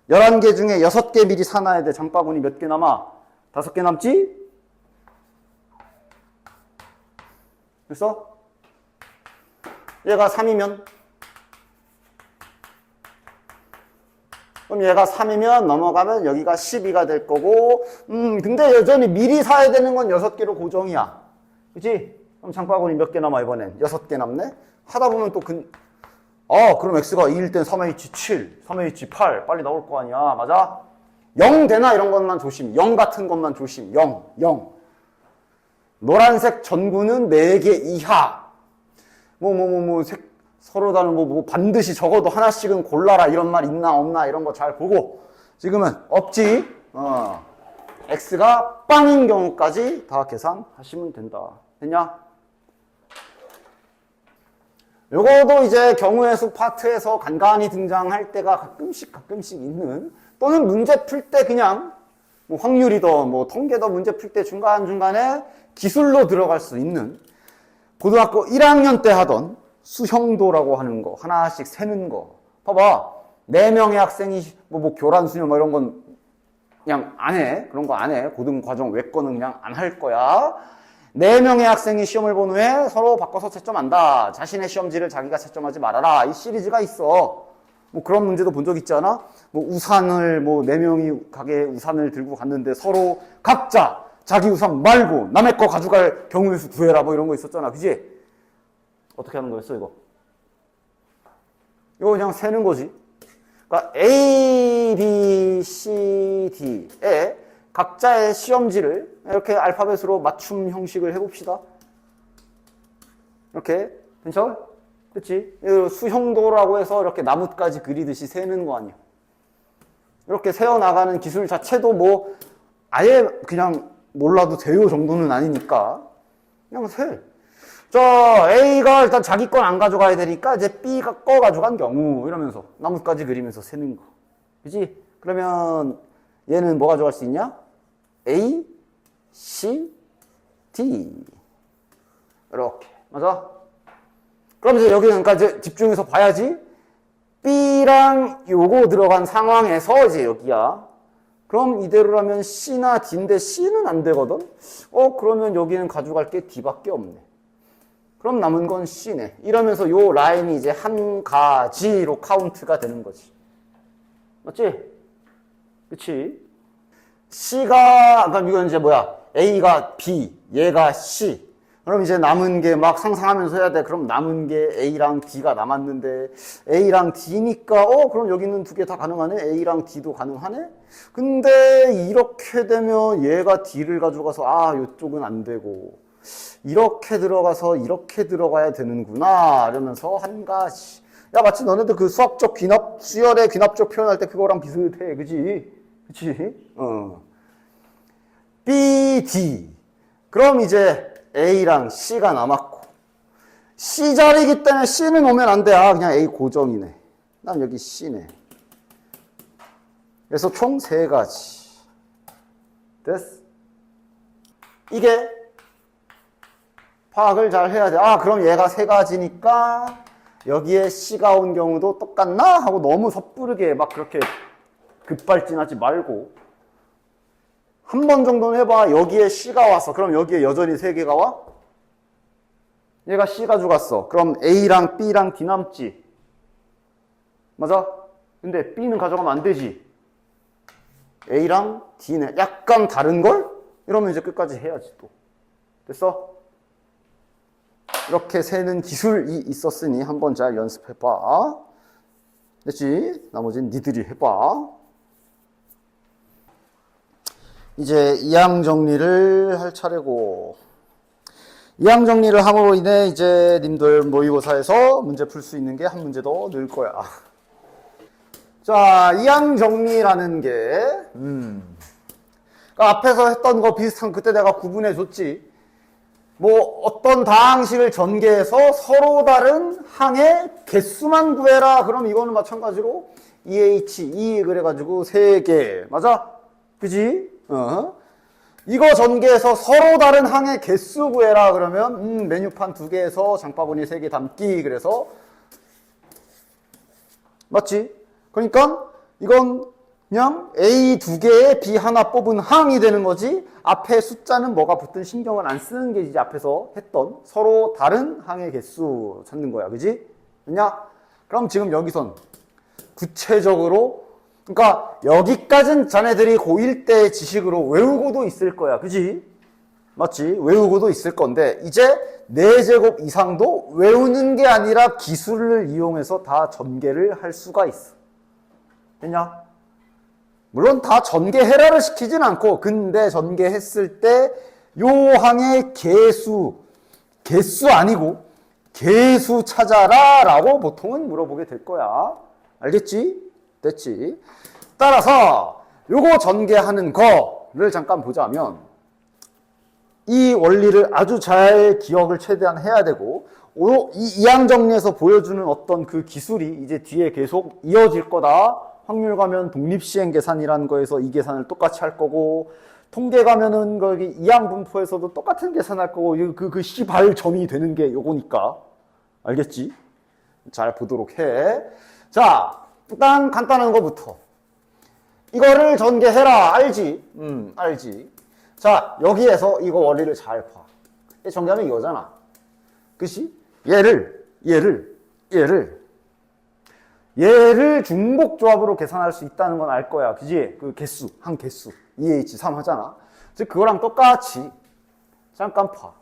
11개 중에 6개 미리 사놔야 돼. 장바구니 몇 개 남아? 5개 남지? 됐어? 얘가 3이면? 그럼 얘가 3이면 넘어가면 여기가 12가 될 거고, 근데 여전히 미리 사야 되는 건 6개로 고정이야. 그치? 그럼 장바구니 몇 개 남아, 이번엔? 6개 남네? 하다 보면 또 그럼 x가 2일 땐 3h 7, 3h 8 빨리 나올 거 아니야. 맞아? 0 되나? 이런 것만 조심. 0 같은 것만 조심. 0, 0. 노란색 전구는 4개 이하. 서로 다른 반드시 적어도 하나씩은 골라라. 이런 말 있나, 없나, 이런 거 잘 보고. 지금은 없지? x가 빵인 경우까지 다 계산하시면 된다. 됐냐? 요거도 이제 경우의 수 파트에서 간간히 등장할 때가 가끔씩 있는, 또는 문제 풀 때 그냥 확률이더 통계더 문제 풀 때 중간중간에 기술로 들어갈 수 있는, 고등학교 1학년 때 하던 수형도라고 하는 거, 하나씩 세는 거. 봐봐. 4명의 학생이 교란 수녀 이런 건 그냥 안 해. 그런 거 안 해. 고등과정 외과는 그냥 안 할 거야. 4명의 학생이 시험을 본 후에 서로 바꿔서 채점한다. 자신의 시험지를 자기가 채점하지 말아라. 이 시리즈가 있어. 그런 문제도 본 적 있지 않아? 우산을 4명이 가게에 우산을 들고 갔는데 서로 각자 자기 우산 말고 남의 거 가져갈 경우의 수 구해라. 이런 거 있었잖아. 그지? 어떻게 하는 거였어, 이거? 이거 그냥 세는 거지. 그러니까 A, B, C, D에 각자의 시험지를 이렇게 알파벳으로 맞춤 형식을 해봅시다. 이렇게. 괜찮아? 그치? 수형도라고 해서 이렇게 나뭇가지 그리듯이 세는 거 아니야. 이렇게 세어나가는 기술 자체도 아예 그냥 몰라도 돼요 정도는 아니니까. 그냥 세. A가 일단 자기 건 안 가져가야 되니까 이제 B가 거 가져간 경우 이러면서 나뭇가지 그리면서 세는 거. 그치? 그러면 얘는 뭐 가져갈 수 있냐? A, C, D. 이렇게. 맞아? 그럼 이제 여기는 그러니까 이제 집중해서 봐야지. B랑 요거 들어간 상황에서 이제 여기야. 그럼 이대로라면 C나 D인데 C는 안 되거든? 그러면 여기는 가져갈 게 D밖에 없네. 그럼 남은 건 C네. 이러면서 요 라인이 이제 한 가지로 카운트가 되는 거지. 맞지? 그치? C가, 그러니까 이건 이제 A가 B, 얘가 C. 그럼 이제 남은 게 막 상상하면서 해야 돼. 그럼 남은 게 A랑 D가 남았는데, A랑 D니까, 그럼 여기는 2개 다 가능하네? A랑 D도 가능하네? 근데 이렇게 되면 얘가 D를 가져가서, 이쪽은 안 되고, 이렇게 들어가서 이렇게 들어가야 되는구나. 이러면서 한 가지. 야, 마치 너네들 그 수열의 귀납적 표현할 때 그거랑 비슷해. 그치? B, D. 그럼 이제 A랑 C가 남았고. C 자리이기 때문에 C는 오면 안 돼. 그냥 A 고정이네. 난 여기 C네. 그래서 총 3가지. 됐어? 이게 파악을 잘 해야 돼. 그럼 얘가 3가지니까 여기에 C가 온 경우도 똑같나? 하고 너무 섣부르게 막 그렇게 급발진하지 말고 한 번 정도는 해봐. 여기에 C가 왔어. 그럼 여기에 여전히 3개가 와? 얘가 C 가져갔어. 그럼 A랑 B랑 D 남지. 맞아? 근데 B는 가져가면 안 되지. A랑 D네. 약간 다른걸? 이러면 이제 끝까지 해야지 또. 됐어? 이렇게 세는 기술이 있었으니 한번 잘 연습해봐. 됐지? 나머지는 니들이 해봐. 이제 이항 정리를 할 차례고, 이항 정리를 함으로 인해 이제 님들 모의고사에서 문제 풀 수 있는 게 한 문제 더 늘 거야. 자, 이항 정리라는 게, 그러니까 앞에서 했던 거 비슷한 그때 내가 구분해 줬지. 뭐 어떤 다항식을 전개해서 서로 다른 항의 개수만 구해라. 그럼 이거는 마찬가지로 EH, 그래가지고 3개. 맞아? 그지? 이거 전개해서 서로 다른 항의 개수 구해라. 그러면 메뉴판 2개에서 장바구니 3개 담기. 그래서 맞지? 그러니까 이건 그냥 A 2개에 B 하나 뽑은 항이 되는 거지. 앞에 숫자는 뭐가 붙든 신경을 안 쓰는 게 이제 앞에서 했던 서로 다른 항의 개수 찾는 거야. 그지? 그냥 그럼 지금 여기선 구체적으로 그러니까 여기까지는 자네들이 고1 때 지식으로 외우고도 있을 거야. 그지? 맞지? 외우고도 있을 건데 이제 4제곱 이상도 외우는 게 아니라 기술을 이용해서 다 전개를 할 수가 있어. 됐냐? 물론 다 전개해라를 시키진 않고 근데 전개했을 때 요 항의 개수 아니고 개수 찾아라 라고 보통은 물어보게 될 거야. 알겠지? 됐지? 따라서 요거 전개하는 거를 잠깐 보자면 이 원리를 아주 잘 기억을 최대한 해야 되고 이 이항 정리에서 보여주는 어떤 그 기술이 이제 뒤에 계속 이어질 거다. 확률 가면 독립시행 계산이라는 거에서 이 계산을 똑같이 할 거고 통계 가면은 거기 이항 분포에서도 똑같은 계산할 거고 그 시발점이 되는 게 요거니까 알겠지? 잘 보도록 해. 자, 일단 간단한 거부터 이거를 전개해라. 알지? 알지. 자, 여기에서 이거 원리를 잘 봐. 전개하면 이거잖아. 그치? 얘를 중복조합으로 계산할 수 있다는 건 알 거야. 그지? 그 개수, 한 개수. EH3 하잖아. 즉, 그거랑 똑같이, 잠깐 봐.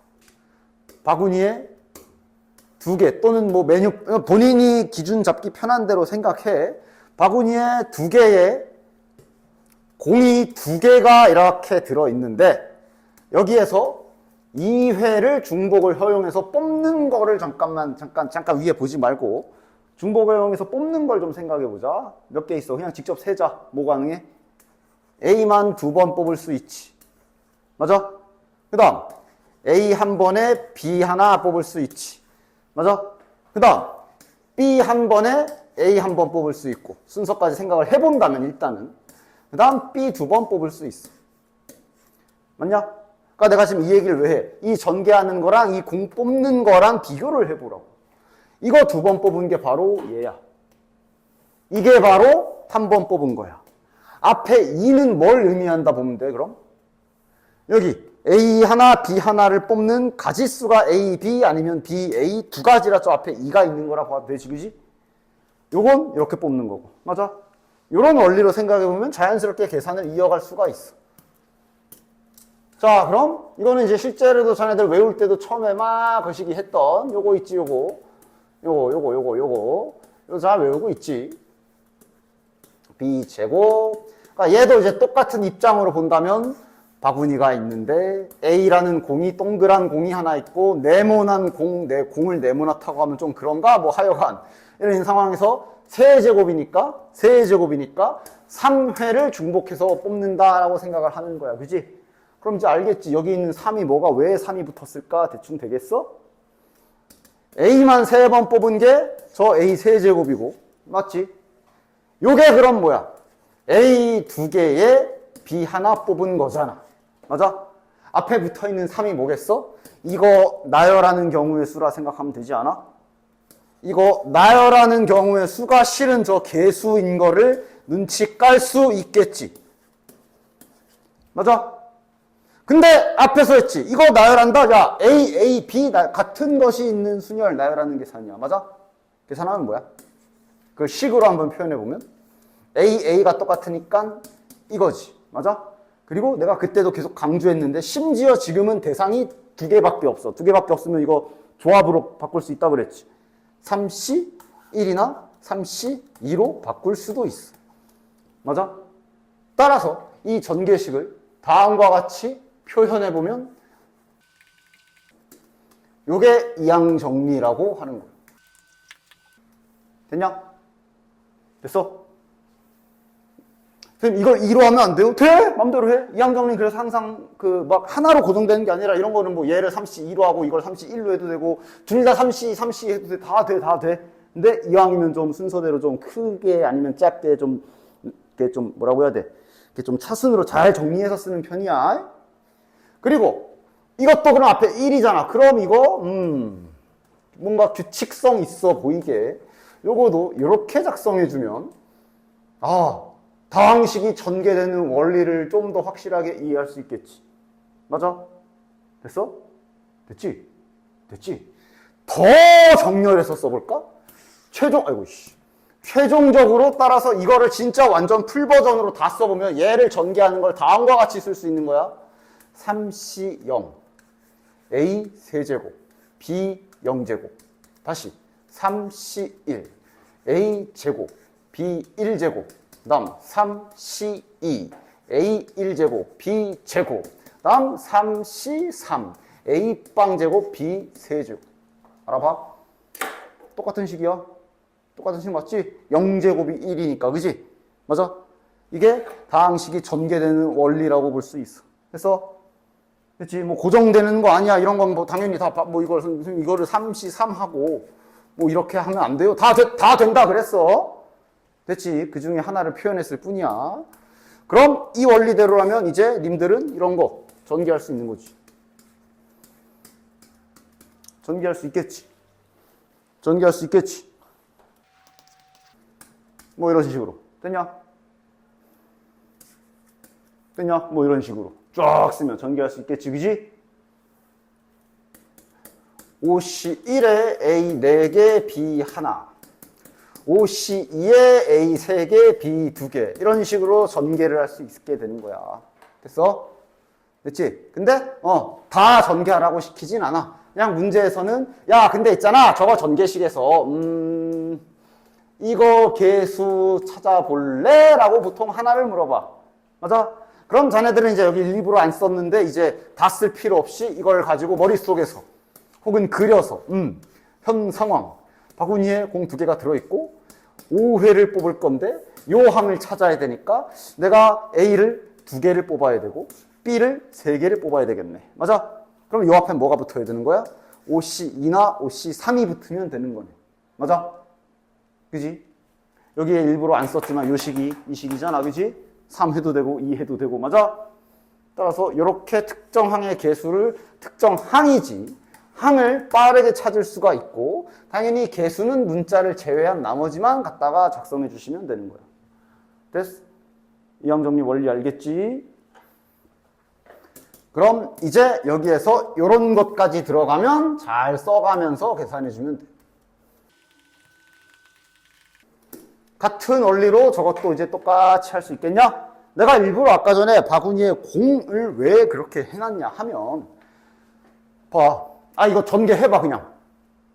바구니에 2개, 또는 뭐 메뉴, 본인이 기준 잡기 편한 대로 생각해. 바구니에 2개에 공이 2개가 이렇게 들어있는데, 여기에서 2회를 중복을 허용해서 뽑는 거를 잠깐 위에 보지 말고, 중복을 이용해서 뽑는 걸 좀 생각해보자. 몇 개 있어? 그냥 직접 세자. 뭐 가능해? A만 2번 뽑을 수 있지. 맞아? 그 다음 A 한 번에 B 하나 뽑을 수 있지. 맞아? 그 다음 B 한 번에 A 한 번 뽑을 수 있고 순서까지 생각을 해본다면 일단은 그 다음 B 2번 뽑을 수 있어. 맞냐? 그러니까 내가 지금 이 얘기를 왜 해? 이 전개하는 거랑 이 공 뽑는 거랑 비교를 해보라고. 이거 2번 뽑은 게 바로 얘야. 이게 바로 한 번 뽑은 거야. 앞에 2는 뭘 의미한다 보면 돼, 그럼? 여기 A 하나, B 하나를 뽑는 가지수가 A, B 아니면 B, A 두 가지라 저 앞에 2가 있는 거라 봐도 되지, 그지? 요건 이렇게 뽑는 거고. 맞아? 요런 원리로 생각해보면 자연스럽게 계산을 이어갈 수가 있어. 자, 그럼 이거는 이제 실제로도 자네들 외울 때도 처음에 막 거시기 했던 요거 있지, 요거 잘 외우고 있지. B제곱. 그러니까 얘도 이제 똑같은 입장으로 본다면 바구니가 있는데 A라는 공이 동그란 공이 하나 있고 네모난 공을 네모나다고 하면 좀 그런가? 뭐 하여간 이런 상황에서 세제곱이니까 3회를 중복해서 뽑는다라고 생각을 하는 거야. 그지? 그럼 이제 알겠지. 여기 있는 3이 뭐가 왜 3이 붙었을까? 대충 되겠어? A만 3번 뽑은 게 저 A 세제곱이고 맞지? 요게 그럼 뭐야? A 2개에 B 하나 뽑은 거잖아. 맞아? 앞에 붙어있는 3이 뭐겠어? 이거 나열하는 경우의 수라 생각하면 되지 않아? 이거 나열하는 경우의 수가 실은 저 개수인 거를 눈치 깔 수 있겠지. 맞아? 근데 앞에서 했지. 이거 나열한다. 야, A, B 같은 것이 있는 순열 나열하는 계산이야. 맞아? 계산하면 뭐야? 그걸 식으로 한번 표현해보면 A가 똑같으니까 이거지. 맞아? 그리고 내가 그때도 계속 강조했는데 심지어 지금은 대상이 2개밖에 없어. 2개밖에 없으면 이거 조합으로 바꿀 수 있다고 그랬지. 3C1이나 3C2로 바꿀 수도 있어. 맞아? 따라서 이 전개식을 다음과 같이 표현해보면 요게 이항 정리라고 하는 거예요. 됐냐? 됐어? 선생님, 이걸 2로 하면 안 돼요? 돼! 맘대로 해. 이항 정리 그래서 항상 막 하나로 고정되는 게 아니라 이런 거는 뭐 얘를 3씨 2로 하고 이걸 3씨 1로 해도 되고 둘 다 3씨 해도 돼. 다 돼. 근데 이왕이면 좀 순서대로 좀 크게 아니면 작게 좀 이렇게 좀 뭐라고 해야 돼? 이렇게 좀 차순으로 잘 정리해서 쓰는 편이야. 그리고 이것도 그럼 앞에 1이잖아. 그럼 이거 뭔가 규칙성 있어 보이게 요거도 이렇게 작성해주면 다항식이 전개되는 원리를 좀 더 확실하게 이해할 수 있겠지. 맞아? 됐어? 됐지? 더 정렬해서 써볼까? 최종적으로 따라서 이거를 진짜 완전 풀 버전으로 다 써보면 얘를 전개하는 걸 다음과 같이 쓸 수 있는 거야. 3C 0, A 세제곱, B 0제곱. 다시 3C 1, A 제곱, B 1제곱. 다음 3C 2, A 1제곱, B 제곱. 다음 3C 3, A 빵 제곱, B 세제곱. 알아봐? 똑같은 식이야. 똑같은 식 맞지? 0제곱이 1이니까, 그지? 맞아? 이게 다항식이 전개되는 원리라고 볼 수 있어. 그래서, 그치? 뭐, 고정되는 거 아니야. 이런 건 뭐, 당연히 이거를 3C 3하고, 뭐, 이렇게 하면 안 돼요. 다 된다 그랬어. 됐지? 그 중에 하나를 표현했을 뿐이야. 그럼 이 원리대로라면 이제 님들은 이런 거 전개할 수 있는 거지. 전개할 수 있겠지. 뭐 이런 식으로. 됐냐? 뭐 이런 식으로. 쫙 쓰면 전개할 수 있겠지. 그지? OC1에 A 4개, B 하나. OC2에 A 3개, B 2개. 이런 식으로 전개를 할 수 있게 되는 거야. 됐어? 됐지? 근데 다 전개하라고 시키진 않아. 그냥 문제에서는 야 근데 있잖아 저거 전개식에서 이거 개수 찾아볼래? 라고 보통 하나를 물어봐. 맞아? 그럼 자네들은 이제 여기 일부러 안 썼는데 이제 다 쓸 필요 없이 이걸 가지고 머릿속에서 혹은 그려서 현 상황 바구니에 공 2개가 들어있고 5회를 뽑을 건데 요 항을 찾아야 되니까 내가 A를 2개를 뽑아야 되고 B를 3개를 뽑아야 되겠네. 맞아? 그럼 요 앞에 뭐가 붙어야 되는 거야? OC2나 OC3이 붙으면 되는 거네. 맞아? 그지? 여기에 일부러 안 썼지만 요 식이 이 식이잖아. 그지? 3 해도 되고 2 해도 되고. 맞아? 따라서 이렇게 특정 항의 개수를 특정 항이지 항을 빠르게 찾을 수가 있고 당연히 개수는 문자를 제외한 나머지만 갖다가 작성해 주시면 되는 거야. 됐어? 이항 정리 원리 알겠지? 그럼 이제 여기에서 이런 것까지 들어가면 잘 써가면서 계산해 주면 돼. 같은 원리로 저것도 이제 똑같이 할 수 있겠냐? 내가 일부러 아까 전에 바구니에 공을 왜 그렇게 해놨냐 하면 봐. 이거 전개해봐 그냥.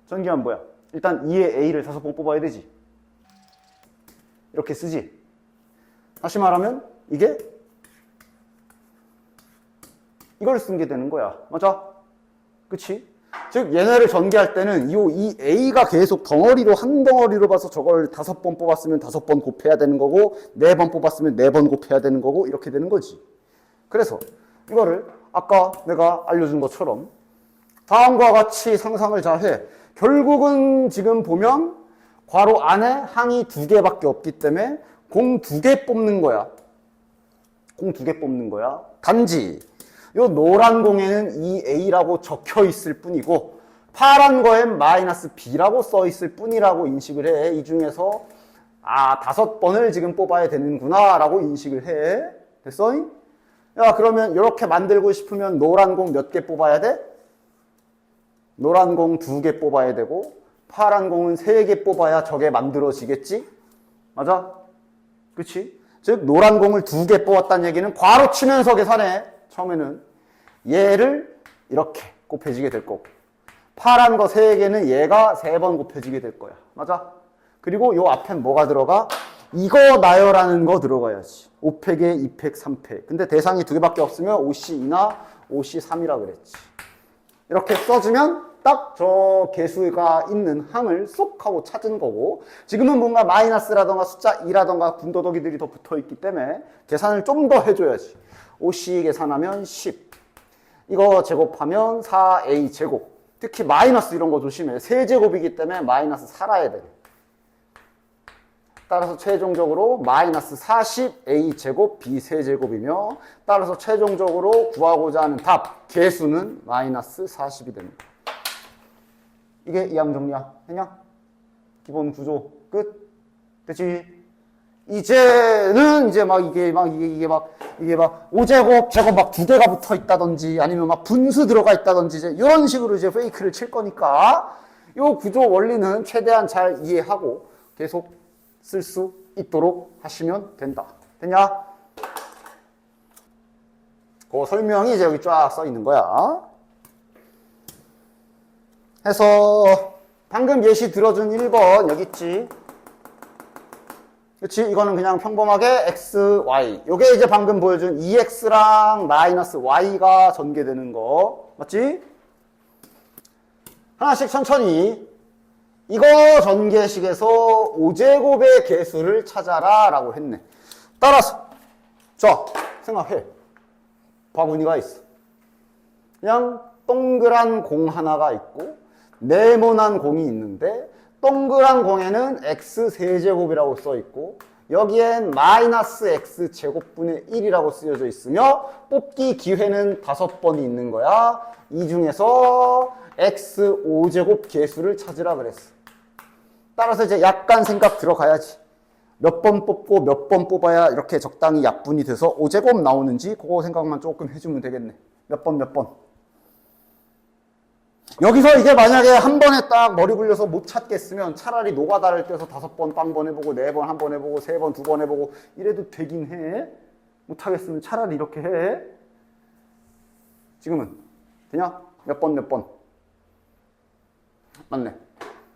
전개하면 뭐야? 일단 2의 A를 5번 뽑아야 되지. 이렇게 쓰지. 다시 말하면 이게 이걸 쓴 게 되는 거야. 맞아? 그치? 즉 얘네를 전개할 때는 이 A가 계속 덩어리로 한 덩어리로 봐서 저걸 5번 뽑았으면 5번 곱해야 되는 거고 4번 뽑았으면 4번 곱해야 되는 거고 이렇게 되는 거지. 그래서 이거를 아까 내가 알려준 것처럼 다음과 같이 상상을 잘 해. 결국은 지금 보면 괄호 안에 항이 2개밖에 없기 때문에 공 2개 뽑는 거야. 단지 요 노란 공에는 2A라고 적혀 있을 뿐이고 파란 거엔 -B라고 써 있을 뿐이라고 인식을 해. 이 중에서 5번을 지금 뽑아야 되는구나 라고 인식을 해. 됐어? 야 그러면 이렇게 만들고 싶으면 노란 공 몇 개 뽑아야 돼? 노란 공 2개 뽑아야 되고 파란 공은 3개 뽑아야 저게 만들어지겠지? 맞아? 그치? 즉 노란 공을 2개 뽑았다는 얘기는 괄호 치면서 계산해. 처음에는 얘를 이렇게 곱해지게 될 거고 파란 거 3개는 얘가 3번 곱해지게 될 거야. 맞아? 그리고 요 앞엔 뭐가 들어가? 이거 나열하는 거 들어가야지. 5팩에 2팩, 3팩. 근데 대상이 2개밖에 없으면 OC2나 OC3이라 그랬지. 이렇게 써주면 딱 저 개수가 있는 항을 쏙 하고 찾은 거고, 지금은 뭔가 마이너스라던가 숫자 2라던가 군더더기들이 더 붙어 있기 때문에 계산을 좀 더 해줘야지. OC 계산하면 10. 이거 제곱하면 4A 제곱. 특히 마이너스 이런 거 조심해. 세제곱이기 때문에 마이너스 살아야 돼. 따라서 최종적으로 마이너스 40A 제곱 B 세제곱이며, 따라서 최종적으로 구하고자 하는 답 개수는 마이너스 40이 됩니다. 이게 이항 정리야. 했냐? 기본 구조 끝. 됐지? 이제는 이제 막 이게 막 5제곱 제곱 막 두 개가 붙어 있다든지 아니면 막 분수 들어가 있다든지 이제 이런 식으로 이제 페이크를 칠 거니까 요 구조 원리는 최대한 잘 이해하고 계속 쓸 수 있도록 하시면 된다. 됐냐? 그 설명이 이제 여기 쫙 써 있는 거야. 해서 방금 예시 들어준 1번 여기 있지. 그치? 이거는 그냥 평범하게 x, y. 요게 이제 방금 보여준 2x랑 마이너스 y가 전개되는 거. 맞지? 하나씩 천천히. 이거 전개식에서 5제곱의 개수를 찾아라 라고 했네. 따라서 자, 생각해. 바구니가 있어. 그냥 동그란 공 하나가 있고 네모난 공이 있는데 동그란 공에는 x 세제곱이라고 써 있고 여기엔 마이너스 x 제곱분의 1이라고 쓰여져 있으며 뽑기 기회는 5번이 있는 거야. 이 중에서 x 5제곱 개수를 찾으라 그랬어. 따라서 이제 약간 생각 들어가야지. 몇 번 뽑고 몇 번 뽑아야 이렇게 적당히 약분이 돼서 5제곱 나오는지 그거 생각만 조금 해주면 되겠네. 몇 번 몇 번. 여기서 이게 만약에 한 번에 딱 머리 굴려서 못 찾겠으면 차라리 노가다를 떼서 5번 빵번 해보고 4번 한 번 해보고 3번 2번 해보고 이래도 되긴 해. 못하겠으면 차라리 이렇게 해. 지금은 되냐? 몇 번 몇 번. 맞네.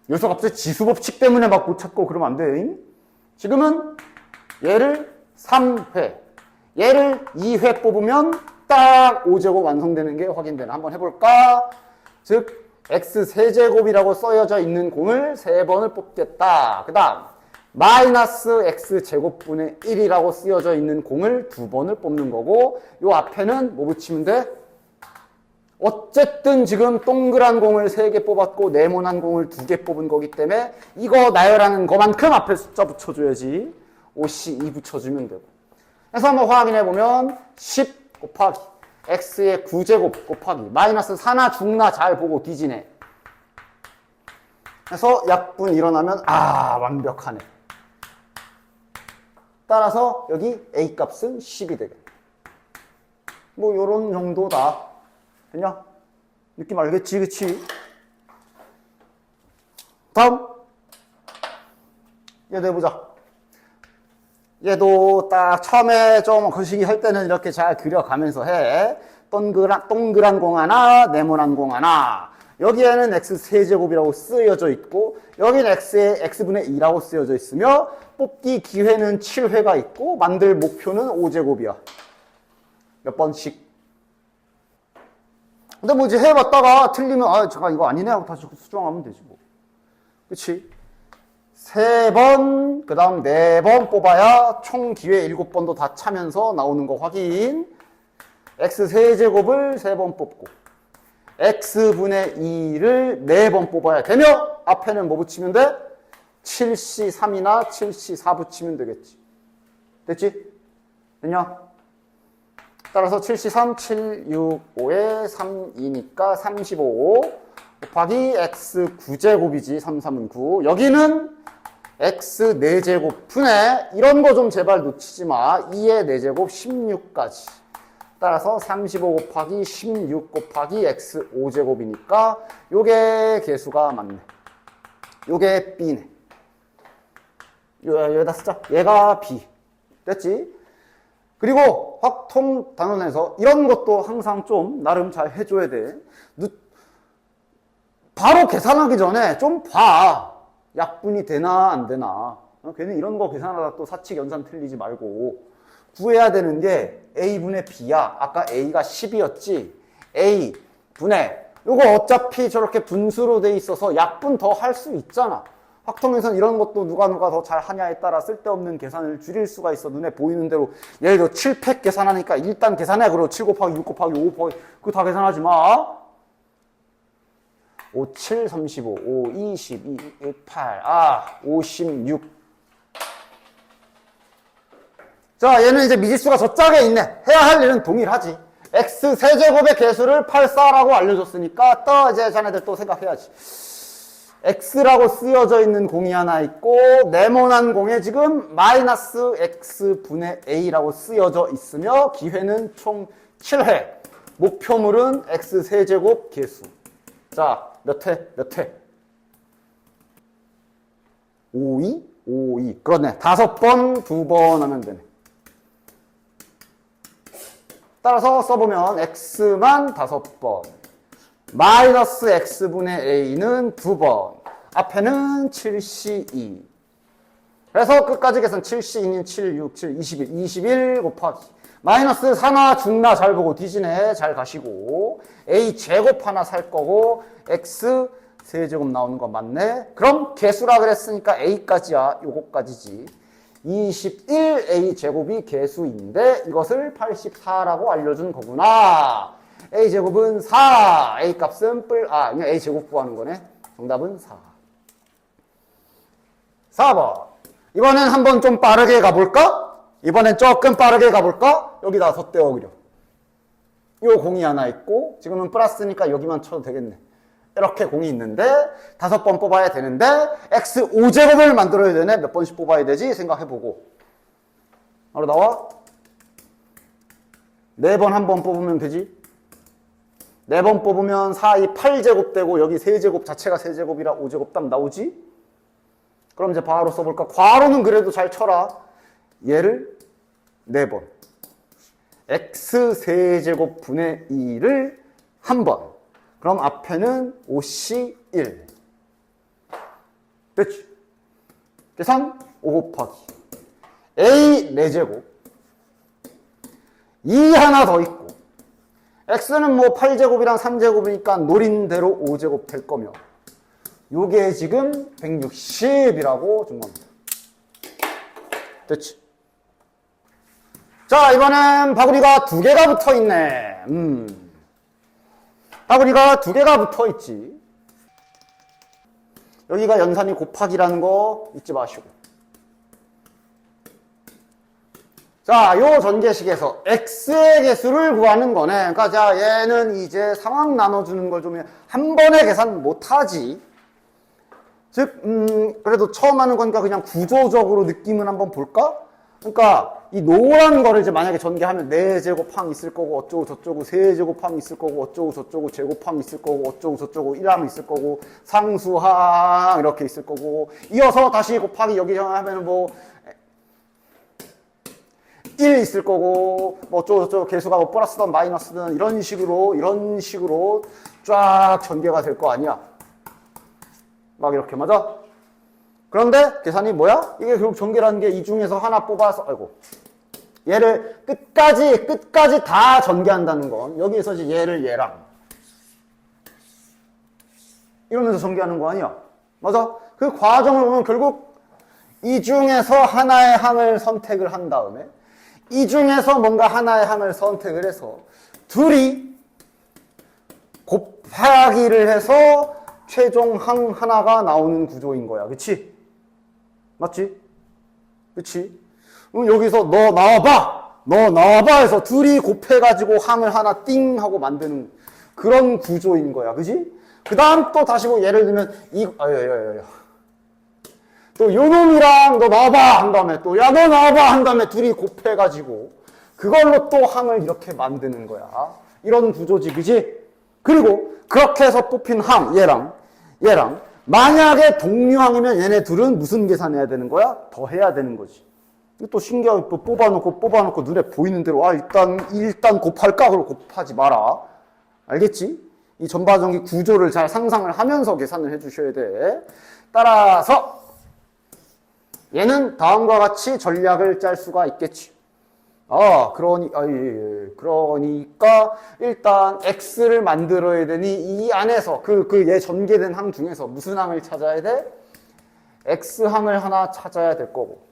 여기서 갑자기 지수법칙 때문에 막 못 찾고 그러면 안 돼. 지금은 얘를 3회, 얘를 2회 뽑으면 딱 5제곱 완성되는 게 확인되나. 한번 해볼까? 즉 x 세제곱이라고 써여져 있는 공을 3번을 뽑겠다. 그 다음 마이너스 x 제곱분의 1이라고 쓰여져 있는 공을 2번을 뽑는 거고 요 앞에는 뭐 붙이면 돼? 어쨌든 지금 동그란 공을 3개 뽑았고 네모난 공을 2개 뽑은 거기 때문에 이거 나열하는 것만큼 앞에 숫자 붙여줘야지. OC 2 붙여주면 되고. 그래서 한번 확인해보면 10 곱하기 x의 9제곱 곱하기 마이너스 4나 중나 잘 보고 뒤지네. 그래서 약분 일어나면 완벽하네. 따라서 여기 a 값은 10이 되겠네. 뭐 요런 정도다. 됐냐? 느낌 알겠지? 그치? 다음 얘도 해보자. 얘도 딱 처음에 좀 거시기 할 때는 이렇게 잘 그려가면서 해. 동그란 공 하나, 네모난 공 하나. 여기에는 x 세제곱이라고 쓰여져 있고 여기는 x의 x분의 2라고 쓰여져 있으며 뽑기 기회는 7회가 있고 만들 목표는 5제곱이야. 몇 번씩. 근데 뭐 이제 해봤다가 틀리면 잠깐 이거 아니네 하고 다시 수정하면 되지 뭐. 그치? 3번, 그 다음 4번 뽑아야 총 기회 7번도 다 차면서 나오는 거 확인. x 세제곱을 3번 뽑고 x분의 2를 4번 뽑아야 되며 앞에는 뭐 붙이면 돼? 7C3이나 7C4 붙이면 되겠지. 됐지? 됐냐? 따라서 7C3, 7, 6, 5에 3, 2니까 35 곱하기 x 9제곱이지. 3, 3은 9. 여기는 x 4제곱 분의 이런 거 좀 제발 놓치지 마. 2의 4제곱 16까지. 따라서 35 곱하기 16 곱하기 x 5제곱이니까 요게 개수가 맞네. 요게 b네. 여기다 쓰자. 얘가 b. 됐지? 그리고 확통 단원에서 이런 것도 항상 좀 나름 잘 해줘야 돼. 바로 계산하기 전에 좀 봐. 약분이 되나 안 되나. 괜히 이런 거 계산하다 또 사칙 연산 틀리지 말고. 구해야 되는 게 a분의 b야. 아까 a가 10이었지. a분의 요거 어차피 저렇게 분수로 돼 있어서 약분 더 할 수 있잖아. 확통에선 이런 것도 누가 더 잘 하냐에 따라 쓸데없는 계산을 줄일 수가 있어. 눈에 보이는 대로. 예를 들어 7팩 계산하니까 일단 계산해. 그리고 7 곱하기 6 곱하기 5 곱하기 그거 다 계산하지 마. 5, 7, 35, 5, 22, 8, 56. 자, 얘는 이제 미지수가 저 짝에 있네. 해야 할 일은 동일하지. x 세제곱의 개수를 84라고 알려줬으니까 또 이제 자네들 또 생각해야지. x라고 쓰여져 있는 공이 하나 있고 네모난 공에 지금 마이너스 x분의 a라고 쓰여져 있으며 기회는 총 7회. 목표물은 x 세제곱 개수. 자, 몇 회? 몇 회? 5위? 5위. 그렇네. 5번, 2번 하면 되네. 따라서 써보면 x만 5번, 마이너스 x분의 a는 2번, 앞에는 7c2. 그래서 끝까지 계산 7c2는 7, 6, 7, 21, 21 곱하기 마이너스 사나 중나 잘 보고 뒤지네 잘 가시고 a 제곱 하나 살 거고 x 세제곱 나오는 거 맞네. 그럼 개수라 그랬으니까 a까지야. 요거까지지. 21a 제곱이 개수인데 이것을 84라고 알려준 거구나. a 제곱은 4. a 값은 그냥 a 제곱 구하는 거네. 정답은 4. 4번. 이번엔 한번 좀 빠르게 가볼까? 이번엔 조금 빠르게 가볼까? 여기다 덧대어 그려. 요 공이 하나 있고 지금은 플러스니까 여기만 쳐도 되겠네. 이렇게 공이 있는데 5번 뽑아야 되는데 x 5제곱을 만들어야 되네. 몇 번씩 뽑아야 되지? 생각해보고. 바로 나와? 4번 한 번 뽑으면 되지? 4번 뽑으면 4, 2, 8제곱 되고 여기 세제곱 자체가 세제곱이라 5제곱 답 나오지? 그럼 이제 바로 써볼까? 괄호는 그래도 잘 쳐라. 얘를 4번. x 세제곱 분의 2를 한 번. 그럼 앞에는 5c1. 됐지? 계산 5 곱하기 a 4제곱 2 하나 더 있고 x는 뭐 8제곱이랑 3제곱이니까 노린 대로 5제곱 될 거며 요게 지금 160이라고 준 겁니다. 됐지? 자, 이번엔 바구니가 2개가 붙어 있네. 바구니가 2개가 붙어 있지. 여기가 연산이 곱하기라는 거 잊지 마시고. 자, 요 전개식에서 x의 개수를 구하는 거네. 그러니까 자, 얘는 이제 상황 나눠주는 걸 좀 한 번에 계산 못하지. 즉, 그래도 처음 하는 거니까 그냥 구조적으로 느낌을 한번 볼까? 그러니까 이 노란 거를 이제 만약에 전개하면 4제곱항 있을 거고 어쩌고 저쩌고 세제곱항 있을 거고 어쩌고 저쩌고 제곱항 있을 거고 어쩌고 저쩌고 1항 있을 거고 상수항 이렇게 있을 거고 이어서 다시 곱하기 여기 하면 뭐 1 있을 거고 뭐 어쩌고 저쩌고 개수가 뭐 플러스든 마이너스든 이런 식으로 쫙 전개가 될 거 아니야. 막 이렇게 맞아? 그런데 계산이 뭐야? 이게 결국 전개라는 게 이 중에서 하나 뽑아서 얘를 끝까지 다 전개한다는 건 여기에서 이제 얘를 얘랑 이러면서 전개하는 거 아니야? 맞아? 그 과정을 보면 결국 이 중에서 하나의 항을 선택을 한 다음에 이 중에서 뭔가 하나의 항을 선택을 해서 둘이 곱하기를 해서 최종 항 하나가 나오는 구조인 거야. 그치? 맞지? 그치? 그럼 여기서 너 나와봐 해서 둘이 곱해가지고 항을 하나 띵 하고 만드는 그런 구조인 거야. 그치? 그 다음 또 다시 뭐 예를 들면 또 요놈이랑 너 나와봐 한 다음에 또 야 너 나와봐 한 다음에 둘이 곱해가지고 그걸로 또 항을 이렇게 만드는 거야. 이런 구조지. 그치? 그리고 그렇게 해서 뽑힌 항 얘랑 만약에 동류항이면 얘네 둘은 무슨 계산해야 되는 거야? 더 해야 되는 거지. 또 신기하게 또 뽑아놓고 눈에 보이는 대로 일단 곱할까? 그러고 곱하지 마라. 알겠지? 이 전반적인 구조를 잘 상상을 하면서 계산을 해주셔야 돼. 따라서 얘는 다음과 같이 전략을 짤 수가 있겠지. 그러니까 일단 x를 만들어야 되니 이 안에서 얘 전개된 항 중에서 무슨 항을 찾아야 돼? x항을 하나 찾아야 될 거고.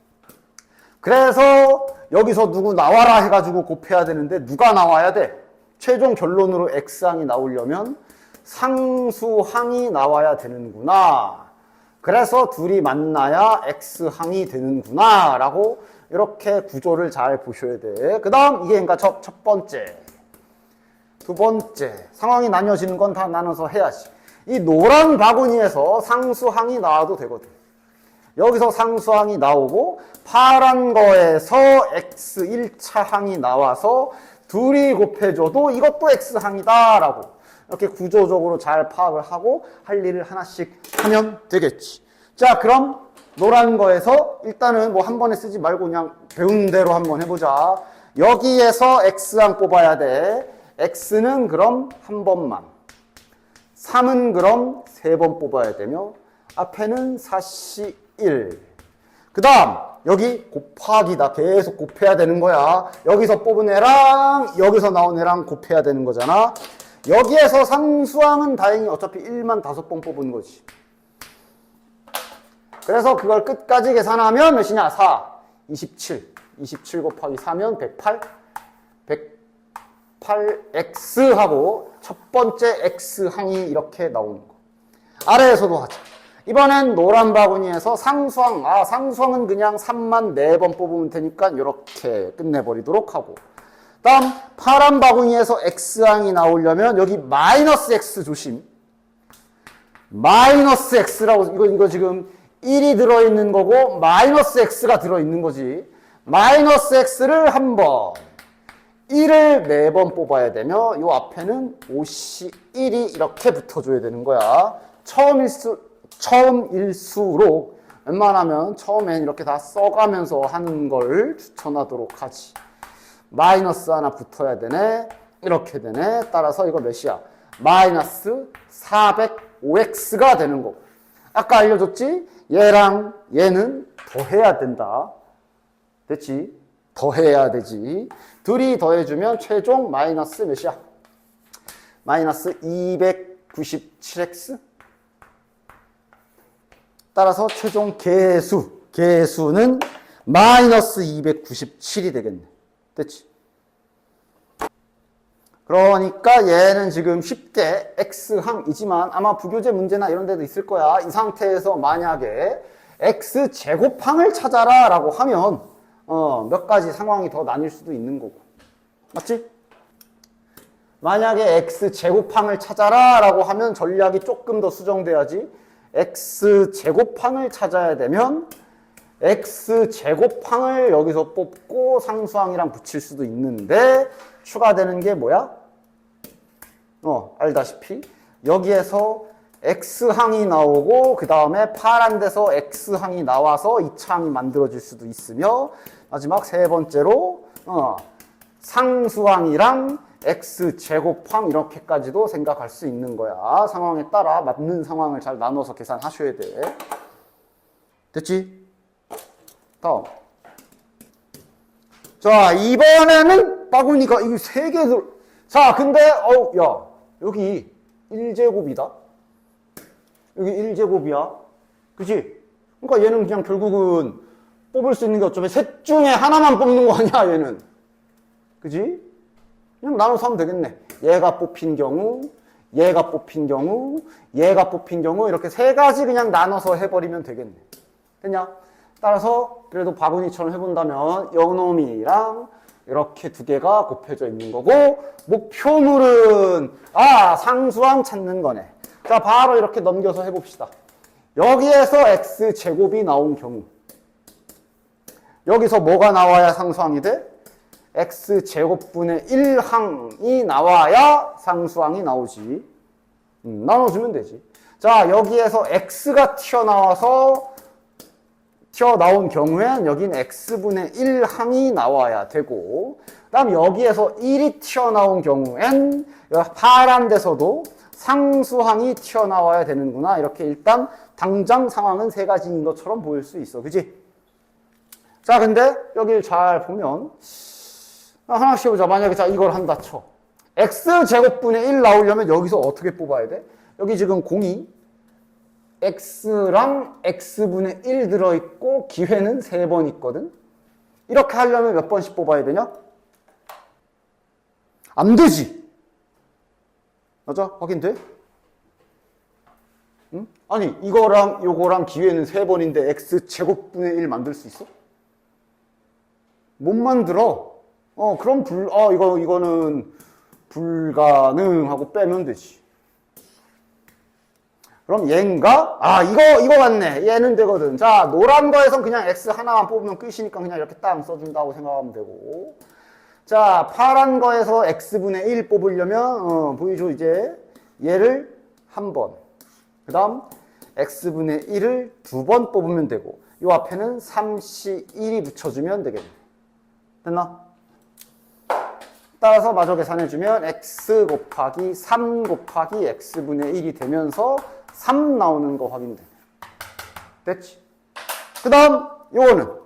그래서 여기서 누구 나와라 해가지고 곱해야 되는데 누가 나와야 돼? 최종 결론으로 x항이 나오려면 상수항이 나와야 되는구나. 그래서 둘이 만나야 x항이 되는구나 라고 이렇게 구조를 잘 보셔야 돼. 그 다음 이게 그러니까 첫 번째. 두 번째. 상황이 나뉘어지는 건 다 나눠서 해야지. 이 노란 바구니에서 상수항이 나와도 되거든. 여기서 상수항이 나오고 파란 거에서 x 1차 항이 나와서 둘이 곱해줘도 이것도 x항이다 라고 이렇게 구조적으로 잘 파악을 하고 할 일을 하나씩 하면 되겠지. 자, 그럼 노란 거에서 일단은 뭐 한 번에 쓰지 말고 그냥 배운 대로 한번 해보자. 여기에서 x항 뽑아야 돼. x는 그럼 한 번만, 3은 그럼 3번 뽑아야 되며 앞에는 4시 1. 그 다음 여기 곱하기다. 계속 곱해야 되는 거야. 여기서 뽑은 애랑 여기서 나온 애랑 곱해야 되는 거잖아. 여기에서 상수항은 다행히 어차피 1만 5번 뽑은 거지. 그래서 그걸 끝까지 계산하면 몇이냐? 4, 27. 27 곱하기 4면 108. 108x 하고 첫 번째 x항이 이렇게 나오는 거. 아래에서도 하자. 이번엔 노란 바구니에서 상수항. 상수항은 그냥 3만 4번 뽑으면 되니까 이렇게 끝내버리도록 하고. 다음 파란 바구니에서 x항이 나오려면 여기 마이너스 x 조심. 마이너스 x라고 이거 지금 1이 들어있는 거고 마이너스 x가 들어있는 거지. 마이너스 x를 한 번, 1을 4번 뽑아야 되며 요 앞에는 5시 1이 이렇게 붙어줘야 되는 거야. 처음일수록 웬만하면 처음엔 이렇게 다 써가면서 하는 걸 추천하도록 하지. 마이너스 하나 붙어야 되네. 이렇게 되네. 따라서 이거 몇이야? 마이너스 405x가 되는 거고. 아까 알려줬지? 얘랑 얘는 더해야 된다. 됐지? 더해야 되지. 둘이 더해주면 최종 마이너스 몇이야? 마이너스 297x? 따라서 최종 개수는 마이너스 297이 되겠네. 됐지? 그러니까 얘는 지금 쉽게 x항이지만 아마 부교재 문제나 이런 데도 있을 거야. 이 상태에서 만약에 x제곱항을 찾아라 라고 하면 몇 가지 상황이 더 나뉠 수도 있는 거고. 맞지? 만약에 x제곱항을 찾아라 라고 하면 전략이 조금 더 수정돼야지. x제곱항을 찾아야 되면 x제곱항을 여기서 뽑고 상수항이랑 붙일 수도 있는데 추가되는 게 뭐야? 알다시피 여기에서 x항이 나오고 그 다음에 파란 데서 x항이 나와서 2차항이 만들어질 수도 있으며 마지막 세 번째로 상수항이랑 x제곱항 이렇게까지도 생각할 수 있는 거야. 상황에 따라 맞는 상황을 잘 나눠서 계산하셔야 돼. 됐지? 다음. 자, 이번에는 바구니가 이거 3개 들. 자, 근데 야, 여기 1제곱이다. 여기 1제곱이야. 그치? 그러니까 얘는 그냥 결국은 뽑을 수 있는 게 어쩌면 셋 중에 하나만 뽑는 거 아니야, 얘는. 그치? 그냥 나눠서 하면 되겠네. 얘가 뽑힌 경우, 얘가 뽑힌 경우, 얘가 뽑힌 경우 이렇게 3가지 그냥 나눠서 해버리면 되겠네. 됐냐? 따라서 그래도 바구니처럼 해본다면 요놈이랑 이렇게 2개가 곱해져 있는 거고 목표물은 상수항 찾는 거네. 자, 바로 이렇게 넘겨서 해봅시다. 여기에서 x제곱이 나온 경우 여기서 뭐가 나와야 상수항이 돼? x제곱분의 1항이 나와야 상수항이 나오지. 나눠주면 되지. 자, 여기에서 x가 튀어나온 경우엔 여긴 x분의 1항이 나와야 되고 그 다음 여기에서 1이 튀어나온 경우엔 파란 데서도 상수항이 튀어나와야 되는구나. 이렇게 일단 당장 상황은 3가지인 것처럼 보일 수 있어. 그치? 자, 근데 여길 잘 보면 하나씩 해보자. 만약에 자 이걸 한다 쳐. x제곱분의 1 나오려면 여기서 어떻게 뽑아야 돼? 여기 지금 공이 x랑 x분의 1 들어있고 기회는 3번 있거든. 이렇게 하려면 몇 번씩 뽑아야 되냐? 안 되지. 맞아? 확인돼? 응? 아니 이거랑 요거랑 기회는 3번인데 x제곱분의 1 만들 수 있어? 못 만들어. 그럼 이거는 불가능하고 빼면 되지. 그럼 얘인가? 이거 같네. 얘는 되거든. 자, 노란 거에선 그냥 x 하나만 뽑으면 끝이니까 그냥 이렇게 딱 써준다고 생각하면 되고. 자, 파란 거에서 x분의 1 뽑으려면, 보이죠? 이제 얘를 한 번. 그 다음, x분의 1을 2번 뽑으면 되고, 요 앞에는 3c1이 붙여주면 되겠네. 됐나? 따라서 마저 계산해주면 x 곱하기 3 곱하기 x분의 1이 되면서 3 나오는 거 확인되네. 됐지? 그 다음 요거는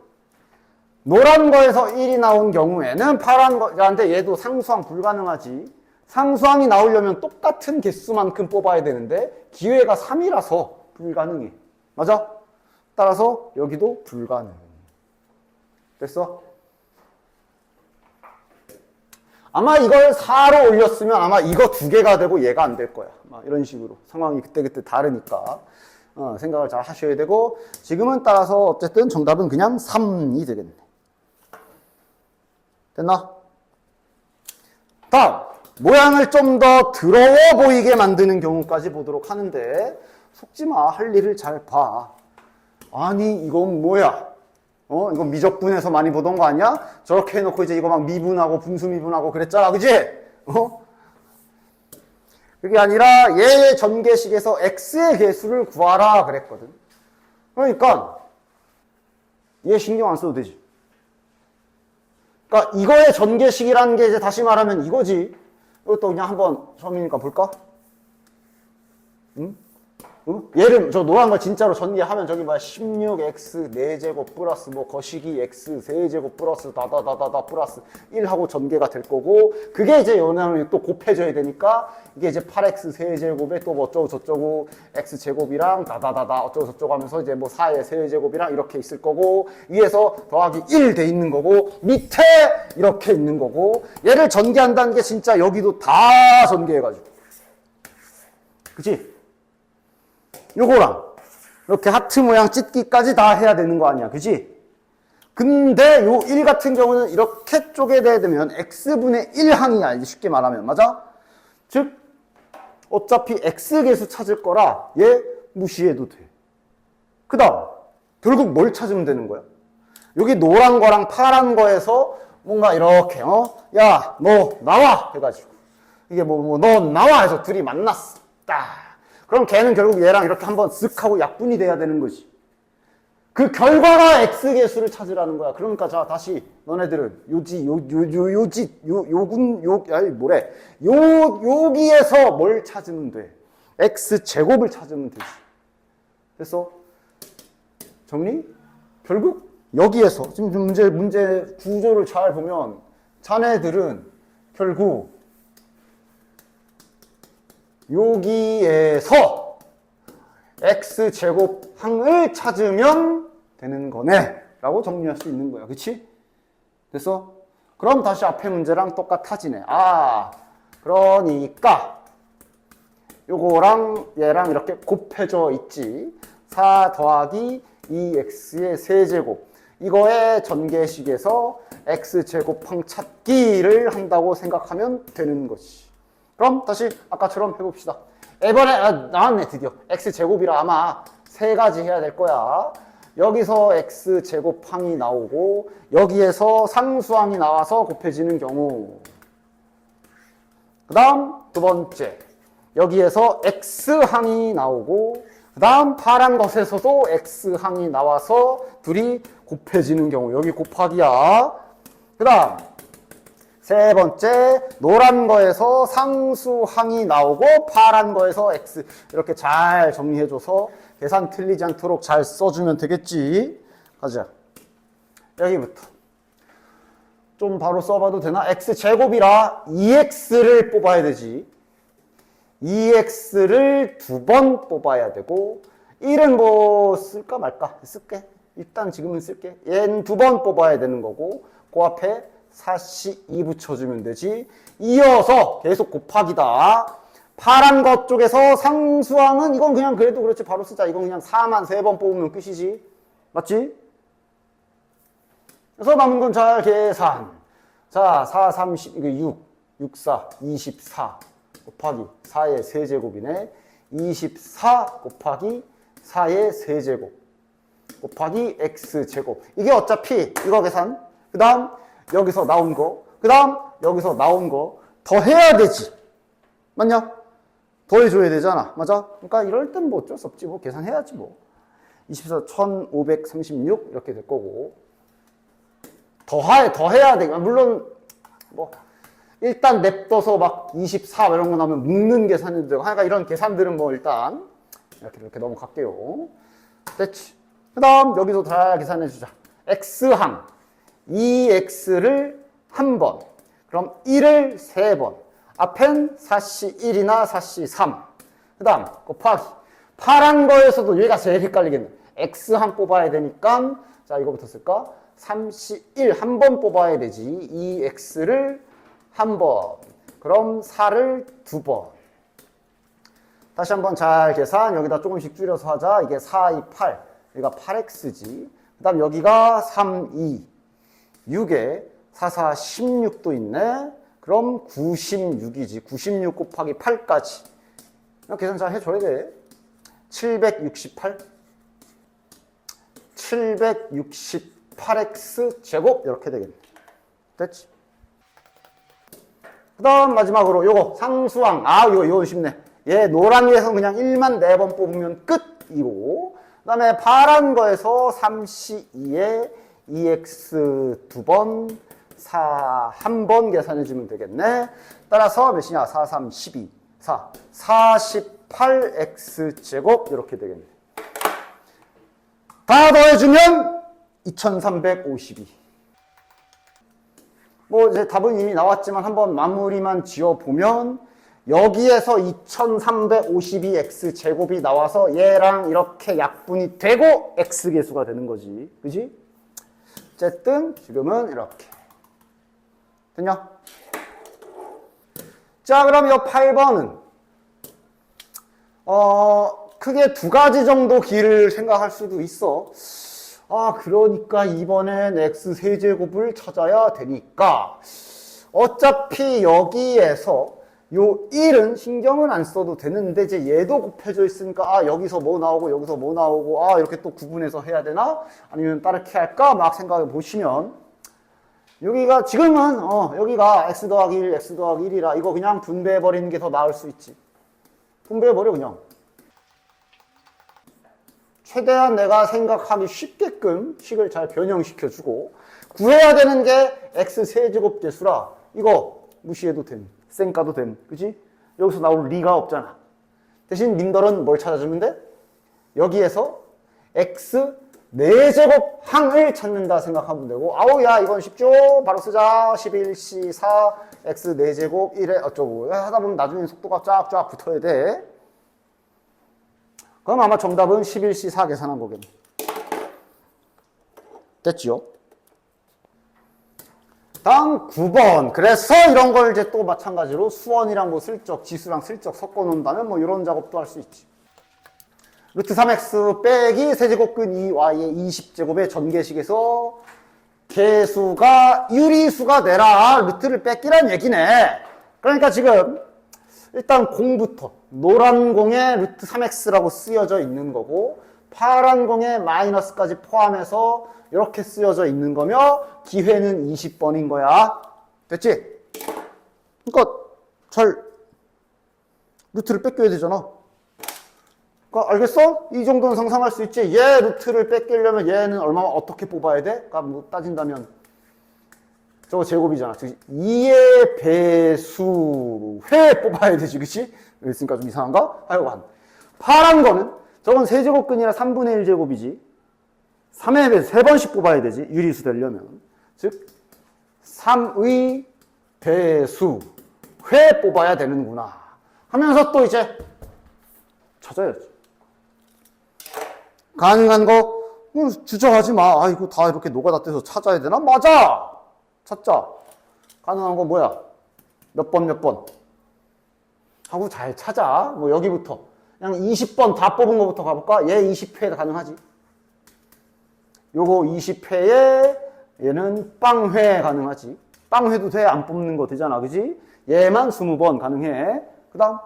노란 거에서 1이 나온 경우에는 파란 거한테 얘도 상수항 불가능하지. 상수항이 나오려면 똑같은 개수만큼 뽑아야 되는데 기회가 3이라서 불가능해. 맞아? 따라서 여기도 불가능. 됐어? 아마 이걸 4로 올렸으면 아마 이거 2개가 되고 얘가 안 될 거야. 이런 식으로. 상황이 그때그때 다르니까 생각을 잘 하셔야 되고, 지금은 따라서 어쨌든 정답은 그냥 3이 되겠네. 됐나? 다음, 모양을 좀 더 더러워 보이게 만드는 경우까지 보도록 하는데, 속지마. 할 일을 잘 봐. 아니 이건 뭐야? 이건 미적분에서 많이 보던 거 아니야? 저렇게 해놓고 이제 이거 막 미분하고 분수미분하고 그랬잖아. 그지? 그게 아니라 얘의 전개식에서 x의 개수를 구하라 그랬거든. 그러니까 얘 신경 안 써도 되지. 그러니까 이거의 전개식이라는 게 이제 다시 말하면 이거지. 이것도 그냥 한번 처음이니까 볼까? 응? 얘를 저 노란 거 진짜로 전개하면 저기 뭐야 16x 4제곱 플러스 뭐 거시기 x 3제곱 플러스 다다다다다 플러스 1하고 전개가 될 거고, 그게 이제 요나면 또 곱해져야 되니까 이게 이제 8x 3제곱에 또 뭐 어쩌고 저쩌고 x제곱이랑 다다다다 어쩌고 저쩌고 하면서 이제 뭐 4의 세제곱이랑 이렇게 있을 거고, 위에서 더하기 1 돼 있는 거고 밑에 이렇게 있는 거고, 얘를 전개한다는 게 진짜 여기도 다 전개해가지고, 그치? 요거랑 이렇게 하트 모양 찢기까지 다 해야 되는 거 아니야. 그지? 근데 요 1 같은 경우는 이렇게 쪼개야 되면 x분의 1항이야. 쉽게 말하면. 맞아? 즉 어차피 x계수 찾을 거라 얘 무시해도 돼. 그 다음 결국 뭘 찾으면 되는 거야? 여기 노란 거랑 파란 거에서 뭔가 이렇게 야 너 나와 해가지고 이게 너 나와 해서 둘이 만났어. 딱. 그럼 걔는 결국 얘랑 이렇게 한번 쓱 하고 약분이 돼야 되는 거지. 그 결과가 x계수를 찾으라는 거야. 그러니까 자, 다시 너네들은 여기에서 뭘 찾으면 돼? x제곱을 찾으면 되지. 됐어? 정리? 결국 여기에서 지금 문제 구조를 잘 보면 자네들은 결국 여기에서 x제곱 항을 찾으면 되는 거네 라고 정리할 수 있는 거야. 그치? 됐어? 그럼 다시 앞에 문제랑 똑같아지네. 그러니까 요거랑 얘랑 이렇게 곱해져 있지. 4 더하기 2x의 세제곱, 이거의 전개식에서 x제곱항 찾기를 한다고 생각하면 되는 것이. 그럼 다시 아까처럼 해봅시다. 이번에 나왔네. 드디어 x제곱이라 아마 3가지 해야 될 거야. 여기서 x제곱항이 나오고 여기에서 상수항이 나와서 곱해지는 경우, 그 다음 두 번째 여기에서 x항이 나오고 그 다음 파란 것에서도 x항이 나와서 둘이 곱해지는 경우, 여기 곱하기야. 그 다음 세 번째 노란 거에서 상수항이 나오고 파란 거에서 x, 이렇게 잘 정리해줘서 계산 틀리지 않도록 잘 써주면 되겠지. 가자. 여기부터 좀 바로 써봐도 되나? x제곱이라 2x를 뽑아야 되지. 2x를 2번 뽑아야 되고 1은 뭐 쓸까 말까? 쓸게. 일단 지금은 쓸게. 얘는 2번 뽑아야 되는 거고 그 앞에 4c2 붙여주면 되지. 이어서 계속 곱하기다. 파란 것 쪽에서 상수항은 이건 그냥 그래도 그렇지 바로 쓰자. 이건 그냥 4만 3번 뽑으면 끝이지. 맞지? 그래서 남은 건 잘 계산. 자, 4, 30, 이거 6, 4, 24 곱하기 4의 세제곱이네. 24 곱하기 4의 세제곱 곱하기 x제곱. 이게 어차피 이거 계산. 그 다음 여기서 나온 거. 그 다음 여기서 나온 거. 더 해야 되지. 맞냐? 더 해줘야 되잖아. 맞아? 그러니까 이럴 땐 뭐 어쩔 수 없지. 뭐 계산해야지 뭐. 24, 1536 이렇게 될 거고. 더 해야 돼. 물론 뭐 일단 냅둬서 막 24 이런 거 나오면 묶는 계산해도 되고. 그러니까 이런 계산들은 뭐 일단 이렇게 넘어갈게요. 됐지. 그 다음 여기서 다 계산해 주자. x항 2x를 한 번, 그럼 1을 3번. 앞엔 4c1이나 4c3. 그 다음 곱하기 파란 거에서도 얘가 제일 헷갈리겠네. x항 뽑아야 되니까 자 이거부터 쓸까? 3c1 한 번 뽑아야 되지. 2x를 한 번, 그럼 4를 2번. 다시 한번 잘 계산. 여기다 조금씩 줄여서 하자. 이게 4, 2, 8. 여기가 8x지. 그 다음 여기가 3, 2, 6에 4, 4, 16도 있네. 그럼 96이지. 96 곱하기 8까지. 계산 잘 해줘야 돼. 768. 768x 제곱 이렇게 되겠네. 됐지? 그 다음 마지막으로 요거 상수항. 이건 쉽네. 얘 노란 위에서 그냥 1만 4번 뽑으면 끝이고, 그 다음에 파란 거에서 3c2에 2x 2번, 4 1번 계산해주면 되겠네. 따라서 몇이냐? 4, 3, 12, 4, 48x 제곱 이렇게 되겠네. 다 더해주면 2352. 뭐 이제 답은 이미 나왔지만 한번 마무리만 지어보면 여기에서 2352x 제곱이 나와서 얘랑 이렇게 약분이 되고 x계수가 되는 거지. 그지? 어쨌든 지금은 이렇게. 됐냐? 자, 그럼 이 8번은 크게 두 가지 정도 길을 생각할 수도 있어. 그러니까 이번엔 x 세제곱을 찾아야 되니까 어차피 여기에서 요 1은 신경은 안 써도 되는데 이제 얘도 곱해져 있으니까 여기서 뭐 나오고 여기서 뭐 나오고 이렇게 또 구분해서 해야 되나? 아니면 다르게 할까? 막 생각해 보시면 여기가 지금은 여기가 x 더하기 1, x 더하기 1이라 이거 그냥 분배해 버리는 게 더 나을 수 있지. 분배해 버려 그냥. 최대한 내가 생각하기 쉽게끔 식을 잘 변형시켜주고 구해야 되는 게 x 세제곱 계수라 이거 무시해도 됨. 쌩까도 됨. 그치? 여기서 나올 리가 없잖아. 대신 님들은 뭘 찾아주면 돼? 여기에서 x 4제곱 항을 찾는다 생각하면 되고 야 이건 쉽죠? 바로 쓰자. 11c 4 x 4제곱 1에 어쩌고 하다 보면 나중에 속도가 쫙쫙 붙어야 돼. 그럼 아마 정답은 11c 4 계산한 거겠네. 됐지요? 다음 9번. 그래서 이런 걸 이제 또 마찬가지로 수원이랑 뭐 슬쩍 지수랑 슬쩍 섞어 놓는다면 뭐 이런 작업도 할 수 있지. 루트 3x 빼기 세제곱근 2y의 20제곱의 전개식에서 개수가 유리수가 되라. 루트를 뺏기란 얘기네. 그러니까 지금 일단 공부터 노란 공에 루트 3x라고 쓰여져 있는 거고 파란 공에 마이너스까지 포함해서 이렇게 쓰여져 있는 거며 기회는 20번인 거야. 됐지? 그러니까 잘 루트를 뺏겨야 되잖아. 그러니까 알겠어? 이 정도는 상상할 수 있지. 얘 루트를 뺏기려면 얘는 얼마나 어떻게 뽑아야 돼? 그러니까 뭐 따진다면 저거 제곱이잖아. 2의 배수 회 뽑아야 되지. 그치? 그랬으니까 좀 이상한가? 하여간 파란 거는 저건 세제곱근이라 3분의 1제곱이지. 3의 배수 3번씩 뽑아야 되지. 유리수 되려면. 즉 3의 배수 회 뽑아야 되는구나 하면서 또 이제 찾아야지. 가능한 거 주저하지 마. 아, 이거 다 이렇게 노가다 떼서 찾아야 되나? 맞아! 찾자. 가능한 거 뭐야? 몇 번 하고 잘 찾아. 뭐 여기부터 그냥 20번 다 뽑은 거부터 가볼까? 얘 20회 가능하지. 요거 20회에 얘는 빵회 가능하지. 빵회도 돼. 안 뽑는 거 되잖아. 그지? 얘만 20번 가능해. 그 다음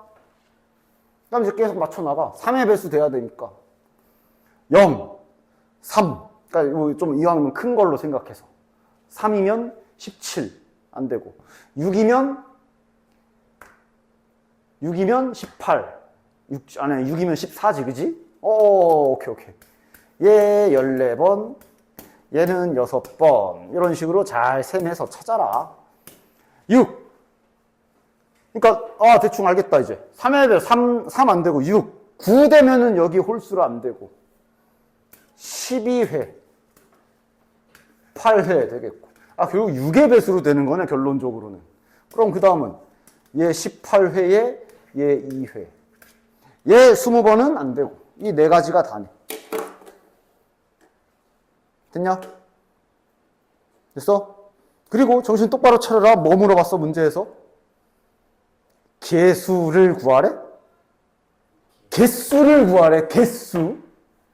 이제 계속 맞춰나가. 3의 배수 돼야 되니까. 0, 3. 그러니까 좀 이왕이면 큰 걸로 생각해서. 3이면 17. 안 되고. 6이면 18. 6이면 14지, 그지? 오케이. 얘 14번, 얘는 6번. 이런 식으로 잘 셈해서 찾아라. 6. 그러니까, 대충 알겠다, 이제. 3에 대해 3 안 되고, 6. 9 되면은 여기 홀수로 안 되고. 12회. 8회 되겠고. 결국 6의 배수로 되는 거네, 결론적으로는. 그럼 그 다음은, 얘 18회에 얘 2회. 얘 20번은 안 되고. 이 네 가지가 다네. 됐냐? 됐어? 그리고 정신 똑바로 차려라. 뭐 물어봤어, 문제에서? 개수를 구하래? 개수를 구하래, 개수.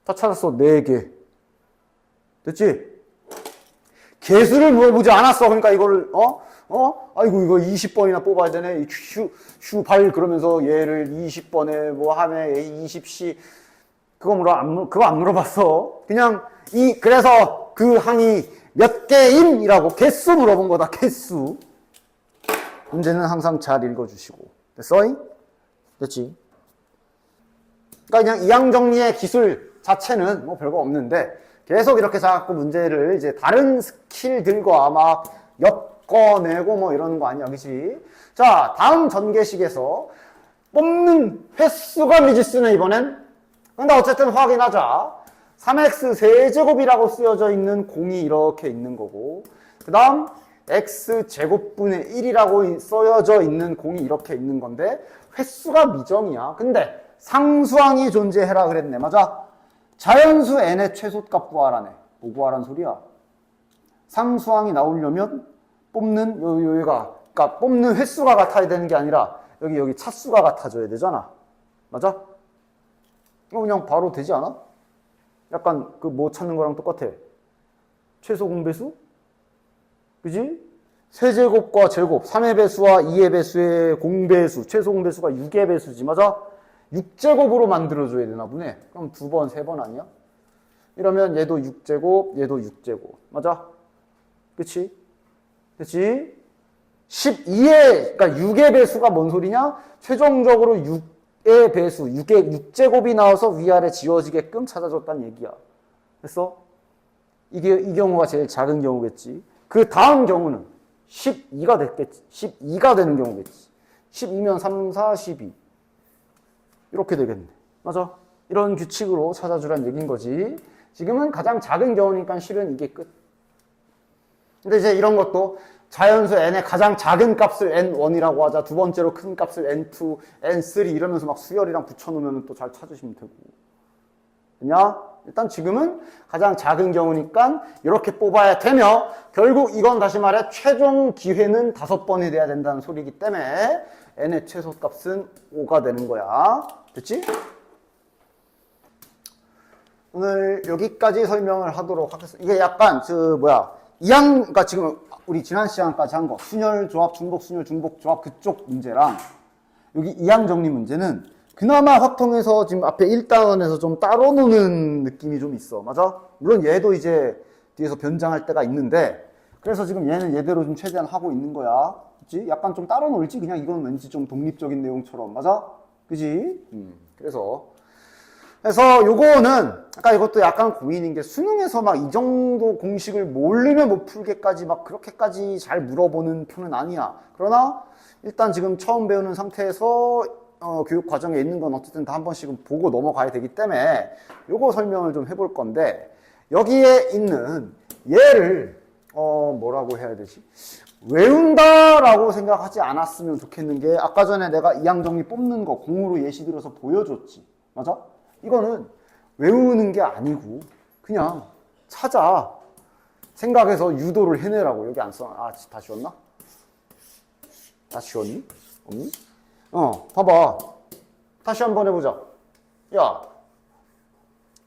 다 찾았어, 4개. 됐지? 개수를 물어보지 않았어. 그러니까 이거를, 아이고, 이거 20번이나 뽑아야 되네. 휴발 그러면서 얘를 20번에 뭐 하네, 20시. 그거 안 물어봤어. 그냥, 그래서 그 항이 몇 개임이라고 개수 물어본 거다, 개수. 문제는 항상 잘 읽어주시고. 됐어? 됐지? 그러니까 그냥 이항 정리의 기술 자체는 뭐 별거 없는데, 계속 이렇게 자꾸 문제를 이제 다른 스킬들과 막 엮어내고 뭐 이러는 거 아니야, 그치? 자, 다음 전개식에서 뽑는 횟수가 미지수네, 이번엔. 근데 어쨌든 확인하자. 3x 세제곱이라고 쓰여져 있는 공이 이렇게 있는 거고, 그 다음 x제곱분의 1이라고 써여져 있는 공이 이렇게 있는 건데, 횟수가 미정이야. 근데 상수항이 존재해라 그랬네. 맞아? 자연수 n의 최소값 구하라네. 뭐 구하란 소리야? 상수항이 나오려면 뽑는 여기가, 그러니까 뽑는 횟수가 같아야 되는 게 아니라 여기 차수가 같아져야 되잖아. 맞아? 그냥 바로 되지 않아? 약간 그 뭐 찾는 거랑 똑같아. 최소 공배수? 그지? 세제곱과 제곱, 3의 배수와 2의 배수의 공배수, 최소 공배수가 6의 배수지. 맞아? 6제곱으로 만들어줘야 되나 보네. 그럼 2번, 3번 아니야? 이러면 얘도 6제곱, 얘도 6제곱. 맞아? 그치? 그치? 그러니까 6의 배수가 뭔 소리냐? 최종적으로 6의 배수, 6제곱이 나와서 위아래 지워지게끔 찾아줬다는 얘기야. 됐어? 이 경우가 제일 작은 경우겠지. 그 다음 경우는 12가 됐겠지. 12가 되는 경우겠지. 12면 3, 4, 12. 이렇게 되겠네. 맞아? 이런 규칙으로 찾아주란 얘기인 거지. 지금은 가장 작은 경우니까 실은 이게 끝. 근데 이제 이런 것도 자연수 n의 가장 작은 값을 n1이라고 하자. 두 번째로 큰 값을 n2, n3 이러면서 막 수열이랑 붙여놓으면 또 잘 찾으시면 되고. 됐냐? 일단 지금은 가장 작은 경우니까 이렇게 뽑아야 되며, 결국 이건 다시 말해 최종 기회는 5번이 돼야 된다는 소리이기 때문에 n의 최소값은 5가 되는 거야. 됐지? 오늘 여기까지 설명을 하도록 하겠습니다. 이게 약간 그러니까 지금 우리 지난 시간까지 한 거 순열 조합, 중복 순열, 중복 조합 그쪽 문제랑 여기 이항 정리 문제는 그나마 확통해서 지금 앞에 1단원에서 좀 따로 노는 느낌이 좀 있어. 맞아? 물론 얘도 이제 뒤에서 변장할 때가 있는데, 그래서 지금 얘는 얘대로 좀 최대한 하고 있는 거야. 그치? 약간 좀 따로 놀지? 그냥 이건 왠지 좀 독립적인 내용처럼. 맞아? 그지? 그래서 요거는, 아까 이것도 약간 고민인 게 수능에서 막 이 정도 공식을 모르면 못 풀게까지 막 그렇게까지 잘 물어보는 편은 아니야. 그러나 일단 지금 처음 배우는 상태에서 교육 과정에 있는 건 어쨌든 다 한 번씩은 보고 넘어가야 되기 때문에 요거 설명을 좀 해볼 건데, 여기에 있는 얘를 뭐라고 해야 되지? 외운다라고 생각하지 않았으면 좋겠는 게 아까 전에 내가 이항정리 뽑는 거 공으로 예시 들어서 보여줬지. 맞아? 이거는 외우는 게 아니고 그냥 찾아. 생각해서 유도를 해내라고. 여기 안 써. 아, 다 지웠나? 다 지웠니? 없니? 봐봐. 다시 한번 해보자. 야,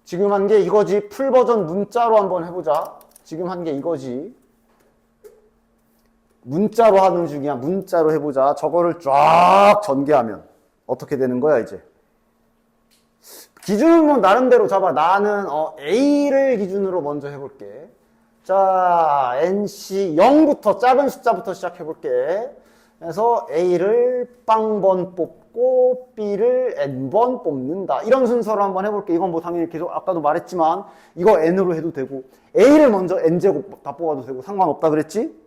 지금 한 게 이거지. 풀 버전 문자로 한번 해보자. 지금 한 게 이거지. 문자로 하는 중이야. 문자로 해보자. 저거를 쫙 전개하면 어떻게 되는 거야, 이제? 기준은 뭐 나름대로 잡아. 나는 A를 기준으로 먼저 해볼게. 자, NC 0부터 작은 숫자부터 시작해볼게. 그래서 A를 빵번 뽑고 B를 N번 뽑는다. 이런 순서로 한번 해볼게. 이건 뭐 당연히 계속 아까도 말했지만 이거 N으로 해도 되고 A를 먼저 N제곱 다 뽑아도 되고 상관없다 그랬지?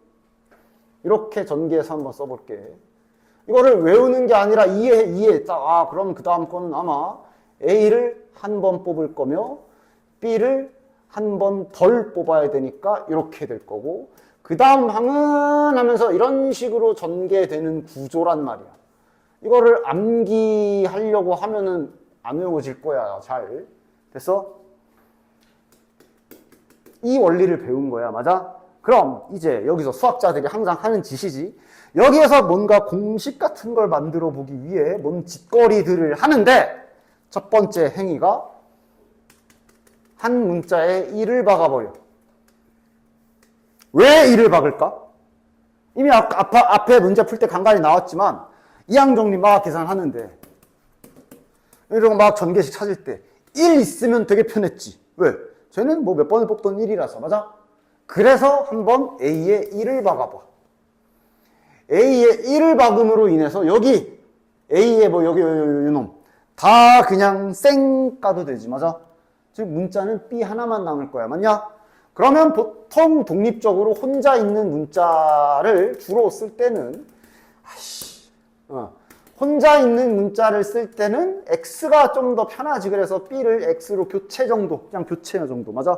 이렇게 전개해서 한번 써볼게. 이거를 외우는 게 아니라 이해. 아, 그럼 그 다음 거는 아마 A를 한 번 뽑을 거며 B를 한 번 덜 뽑아야 되니까 이렇게 될 거고 그 다음 항은 하면서 이런 식으로 전개되는 구조란 말이야. 이거를 암기하려고 하면은 안 외워질 거야. 잘 됐어? 이 원리를 배운 거야. 맞아? 그럼 이제 여기서 수학자들이 항상 하는 짓이지. 여기에서 뭔가 공식 같은 걸 만들어 보기 위해 뭔 짓거리들을 하는데 첫 번째 행위가 한 문자에 1을 박아버려. 왜 1을 박을까? 이미 앞에 문제 풀 때 간간히 나왔지만 이항정리 막 계산하는데 이런 막 전개식 찾을 때 1 있으면 되게 편했지. 왜? 쟤는 뭐 몇 번을 뽑던 1이라서. 맞아? 그래서 한번 A에 1을 박아봐. A에 1을 박음으로 인해서 여기 A에 뭐 여기 이놈 다 그냥 쌩 까도 되지. 맞아? 즉 문자는 B 하나만 남을 거야. 맞냐? 그러면 보통 독립적으로 혼자 있는 문자를 주로 쓸 때는 혼자 있는 문자를 쓸 때는 X가 좀 더 편하지. 그래서 B를 X로 교체 정도, 그냥 교체 정도. 맞아?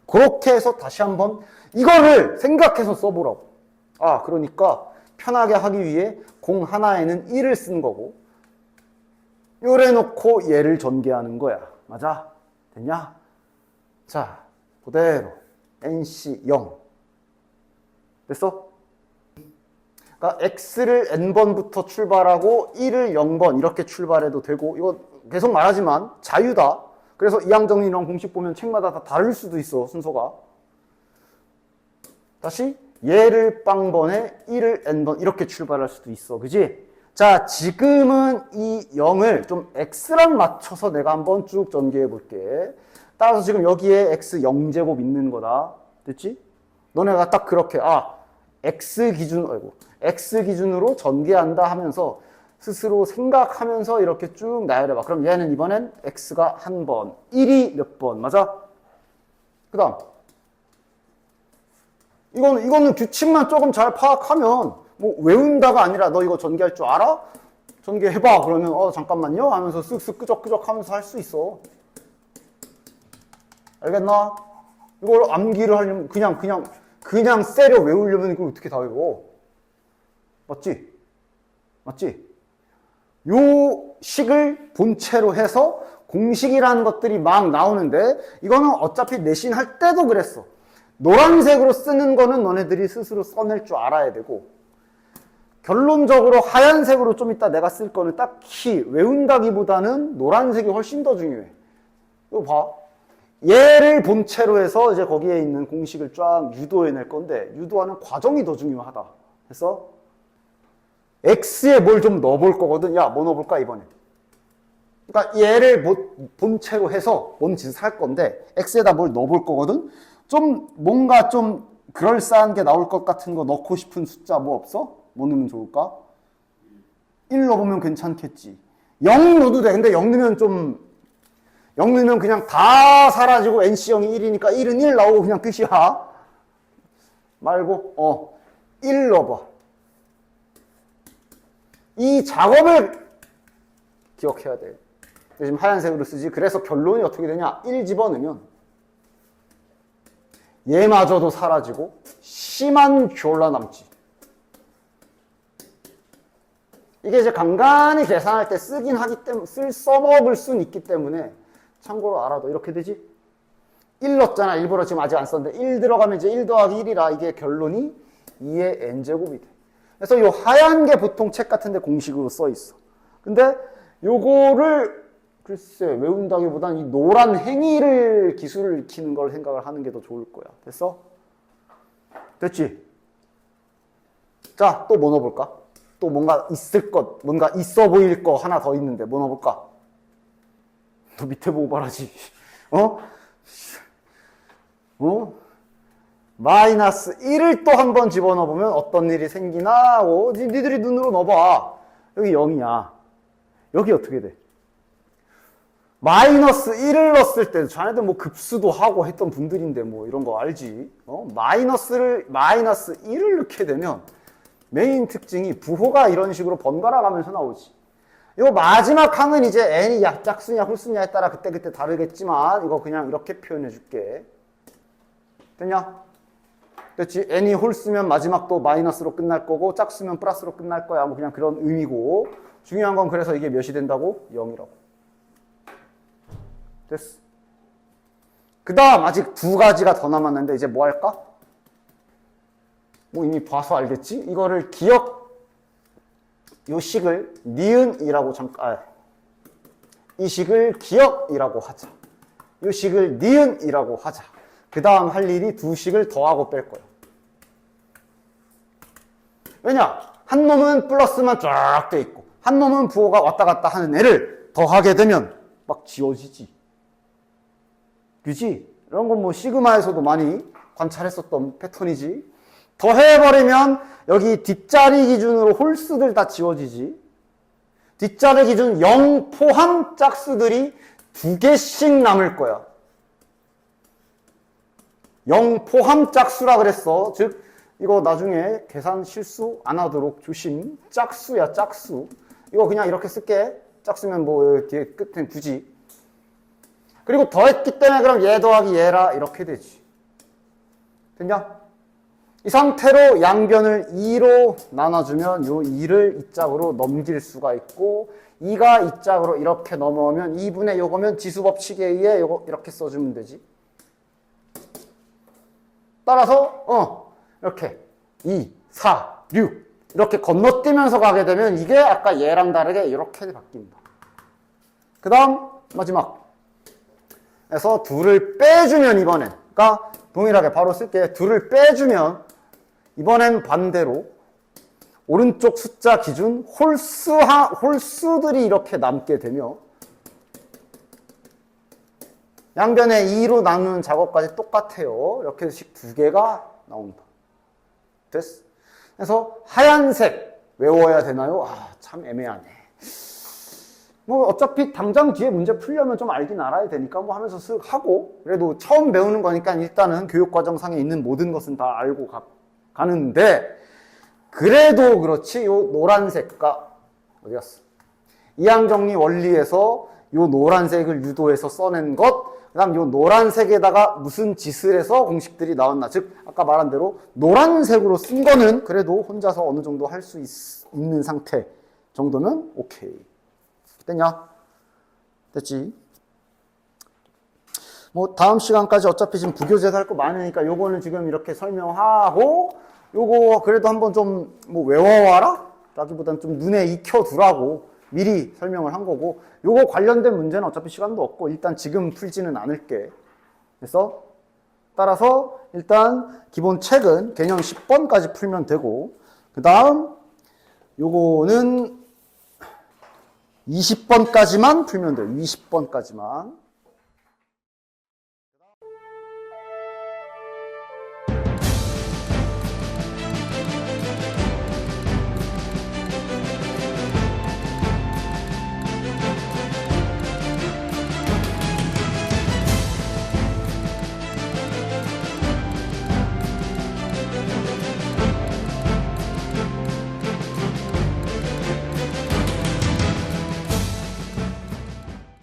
그렇게 해서 다시 한번 이거를 생각해서 써보라고. 아, 그러니까 편하게 하기 위해 공 하나에는 1을 쓴 거고 요래 놓고 얘를 전개하는 거야. 맞아? 됐냐? 자, 그대로 NC 0 됐어? 그러니까 X를 N번부터 출발하고 1을 0번 이렇게 출발해도 되고 이거 계속 말하지만 자유다. 그래서 이항정리랑 공식 보면 책마다 다 다를 수도 있어. 순서가. 다시 얘를 빵번에 1을 N번 이렇게 출발할 수도 있어. 그지? 자, 지금은 이 0을 좀 X랑 맞춰서 내가 한번 쭉 전개해 볼게. 따라서 지금 여기에 X 0제곱 있는 거다. 됐지? 너네가 딱 그렇게 X 기준으로 전개한다 하면서 스스로 생각하면서 이렇게 쭉 나열해봐. 그럼 얘는 이번엔 X가 한 번, 1이 몇 번, 맞아? 그 다음 이거는 규칙만 조금 잘 파악하면 뭐 외운다가 아니라 너 이거 전개할 줄 알아? 전개해봐. 그러면 잠깐만요 하면서 쓱쓱 끄적끄적 하면서 할 수 있어. 알겠나? 이걸 암기를 하려면 그냥 세려 외우려면 이걸 어떻게 다 외워? 맞지? 요 식을 본체로 해서 공식이라는 것들이 막 나오는데 이거는 어차피 내신 할 때도 그랬어. 노란색으로 쓰는 거는 너네들이 스스로 써낼 줄 알아야 되고 결론적으로 하얀색으로 좀 이따 내가 쓸 거는 딱히 외운다기보다는 노란색이 훨씬 더 중요해. 이거 봐. 얘를 본체로 해서 이제 거기에 있는 공식을 쫙 유도해낼 건데 유도하는 과정이 더 중요하다. 그래서 X에 뭘 좀 넣어볼 거거든. 야, 뭐 넣어볼까 이번에? 그러니까 얘를 본체로 해서 뭔 짓을 할 건데 X에다 뭘 넣어볼 거거든. 좀 뭔가 좀 그럴싸한 게 나올 것 같은 거 넣고 싶은 숫자 뭐 없어? 뭐 넣으면 좋을까? 1 넣어보면 괜찮겠지. 0 넣어도 돼. 근데 0 넣으면 그냥 다 사라지고 NC0이 1이니까 1은 1 나오고 그냥 끝이야. 말고 1 넣어봐. 이 작업을 기억해야 돼. 지금 하얀색으로 쓰지. 그래서 결론이 어떻게 되냐? 1 집어넣으면 얘마저도 사라지고 C만 졸라 남지. 이게 이제 간간히 계산할 때 쓰긴 하기 때문에 써먹을 수는 있기 때문에 참고로 알아도 이렇게 되지. 1 넣었잖아. 일부러 지금 아직 안 썼는데 1 들어가면 이제 1 더하기 1이라 이게 결론이 2의 n제곱이 돼. 그래서 요 하얀 게 보통 책 같은 데 공식으로 써 있어. 근데 요거를 글쎄 외운다기보단 이 노란 행위를 기술을 익히는 걸 생각을 하는 게 더 좋을 거야. 됐어? 됐지? 자, 또 뭐 넣어볼까? 또 뭔가 있을 것, 뭔가 있어 보일 거 하나 더 있는데 뭐 넣어볼까? 너 밑에 보고 말하지. 어? 마이너스 1을 또 한 번 집어넣어보면 어떤 일이 생기나 하고 니들이 눈으로 넣어봐. 여기 0이야. 여기 어떻게 돼? 마이너스 1을 넣었을 때 자네들 뭐 급수도 하고 했던 분들인데 뭐 이런 거 알지? 마이너스 1을 넣게 되면 메인 특징이 부호가 이런 식으로 번갈아 가면서 나오지. 요 마지막 항은 이제 n이 짝수냐 홀수냐에 따라 그때그때 다르겠지만 이거 그냥 이렇게 표현해 줄게. 됐냐? 됐지? n이 홀수면 마지막도 마이너스로 끝날 거고 짝수면 플러스로 끝날 거야. 뭐 그냥 그런 의미고 중요한 건 그래서 이게 몇이 된다고? 0이라고. 됐어. 그 다음 아직 두 가지가 더 남았는데 이제 뭐 할까? 뭐 이미 봐서 알겠지? 이거를 요 식을 니은이라고 이 식을 기억이라고 하자. 요 식을 니은이라고 하자. 그 다음 할 일이 두 식을 더하고 뺄 거야. 왜냐? 한 놈은 플러스만 쫙 돼 있고 한 놈은 부호가 왔다 갔다 하는 애를 더하게 되면 막 지워지지. 그지? 이런 건 뭐 시그마에서도 많이 관찰했었던 패턴이지. 더해버리면 여기 뒷자리 기준으로 홀수들 다 지워지지. 뒷자리 기준 0 포함 짝수들이 2개씩 남을 거야. 0 포함 짝수라 그랬어. 즉 이거 나중에 계산 실수 안 하도록 조심. 짝수야 짝수. 이거 그냥 이렇게 쓸게. 짝수면 뭐 뒤에 끝엔 굳이. 그리고 더했기 때문에 그럼 얘 더하기 얘라 이렇게 되지. 됐냐? 이 상태로 양변을 2로 나눠주면 요 2를 이 짝으로 넘길 수가 있고 2가 이 짝으로 이렇게 넘어오면 2분의 요거면 지수법칙에 의해 요거 이렇게 써주면 되지. 따라서 이렇게 2, 4, 6 이렇게 건너뛰면서 가게 되면 이게 아까 얘랑 다르게 이렇게 바뀐다. 그 다음 마지막 그래서 둘을 빼주면 이번엔 그러니까 동일하게 바로 쓸게. 둘을 빼주면 이번엔 반대로 오른쪽 숫자 기준 홀수들이 이렇게 남게 되며 양변에 2로 나누는 작업까지 똑같아요. 이렇게 식 두 개가 나온다. 됐어. 그래서 하얀색 외워야 되나요? 참 애매하네. 뭐 어차피 당장 뒤에 문제 풀려면 좀 알긴 알아야 되니까 뭐 하면서 쓱 하고 그래도 처음 배우는 거니까 일단은 교육과정상에 있는 모든 것은 다 알고 가는데 그래도 그렇지 요 노란색과 어디 갔어? 이항정리 원리에서 요 노란색을 유도해서 써낸 것 그 다음 요 노란색에다가 무슨 짓을 해서 공식들이 나왔나 즉 아까 말한 대로 노란색으로 쓴 거는 그래도 혼자서 어느 정도 할 수 있는 상태 정도면 오케이. 됐냐? 됐지? 뭐 다음 시간까지 어차피 지금 부교재도 할 거 많으니까 요거는 지금 이렇게 설명하고 요거 그래도 한번 좀 뭐 외워와라? 라기보단 좀 눈에 익혀두라고 미리 설명을 한 거고 요거 관련된 문제는 어차피 시간도 없고 일단 지금 풀지는 않을게. 그래서 따라서 일단 기본 책은 개념 10번까지 풀면 되고 그 다음 요거는 20번까지만 풀면 돼요. 20번까지만.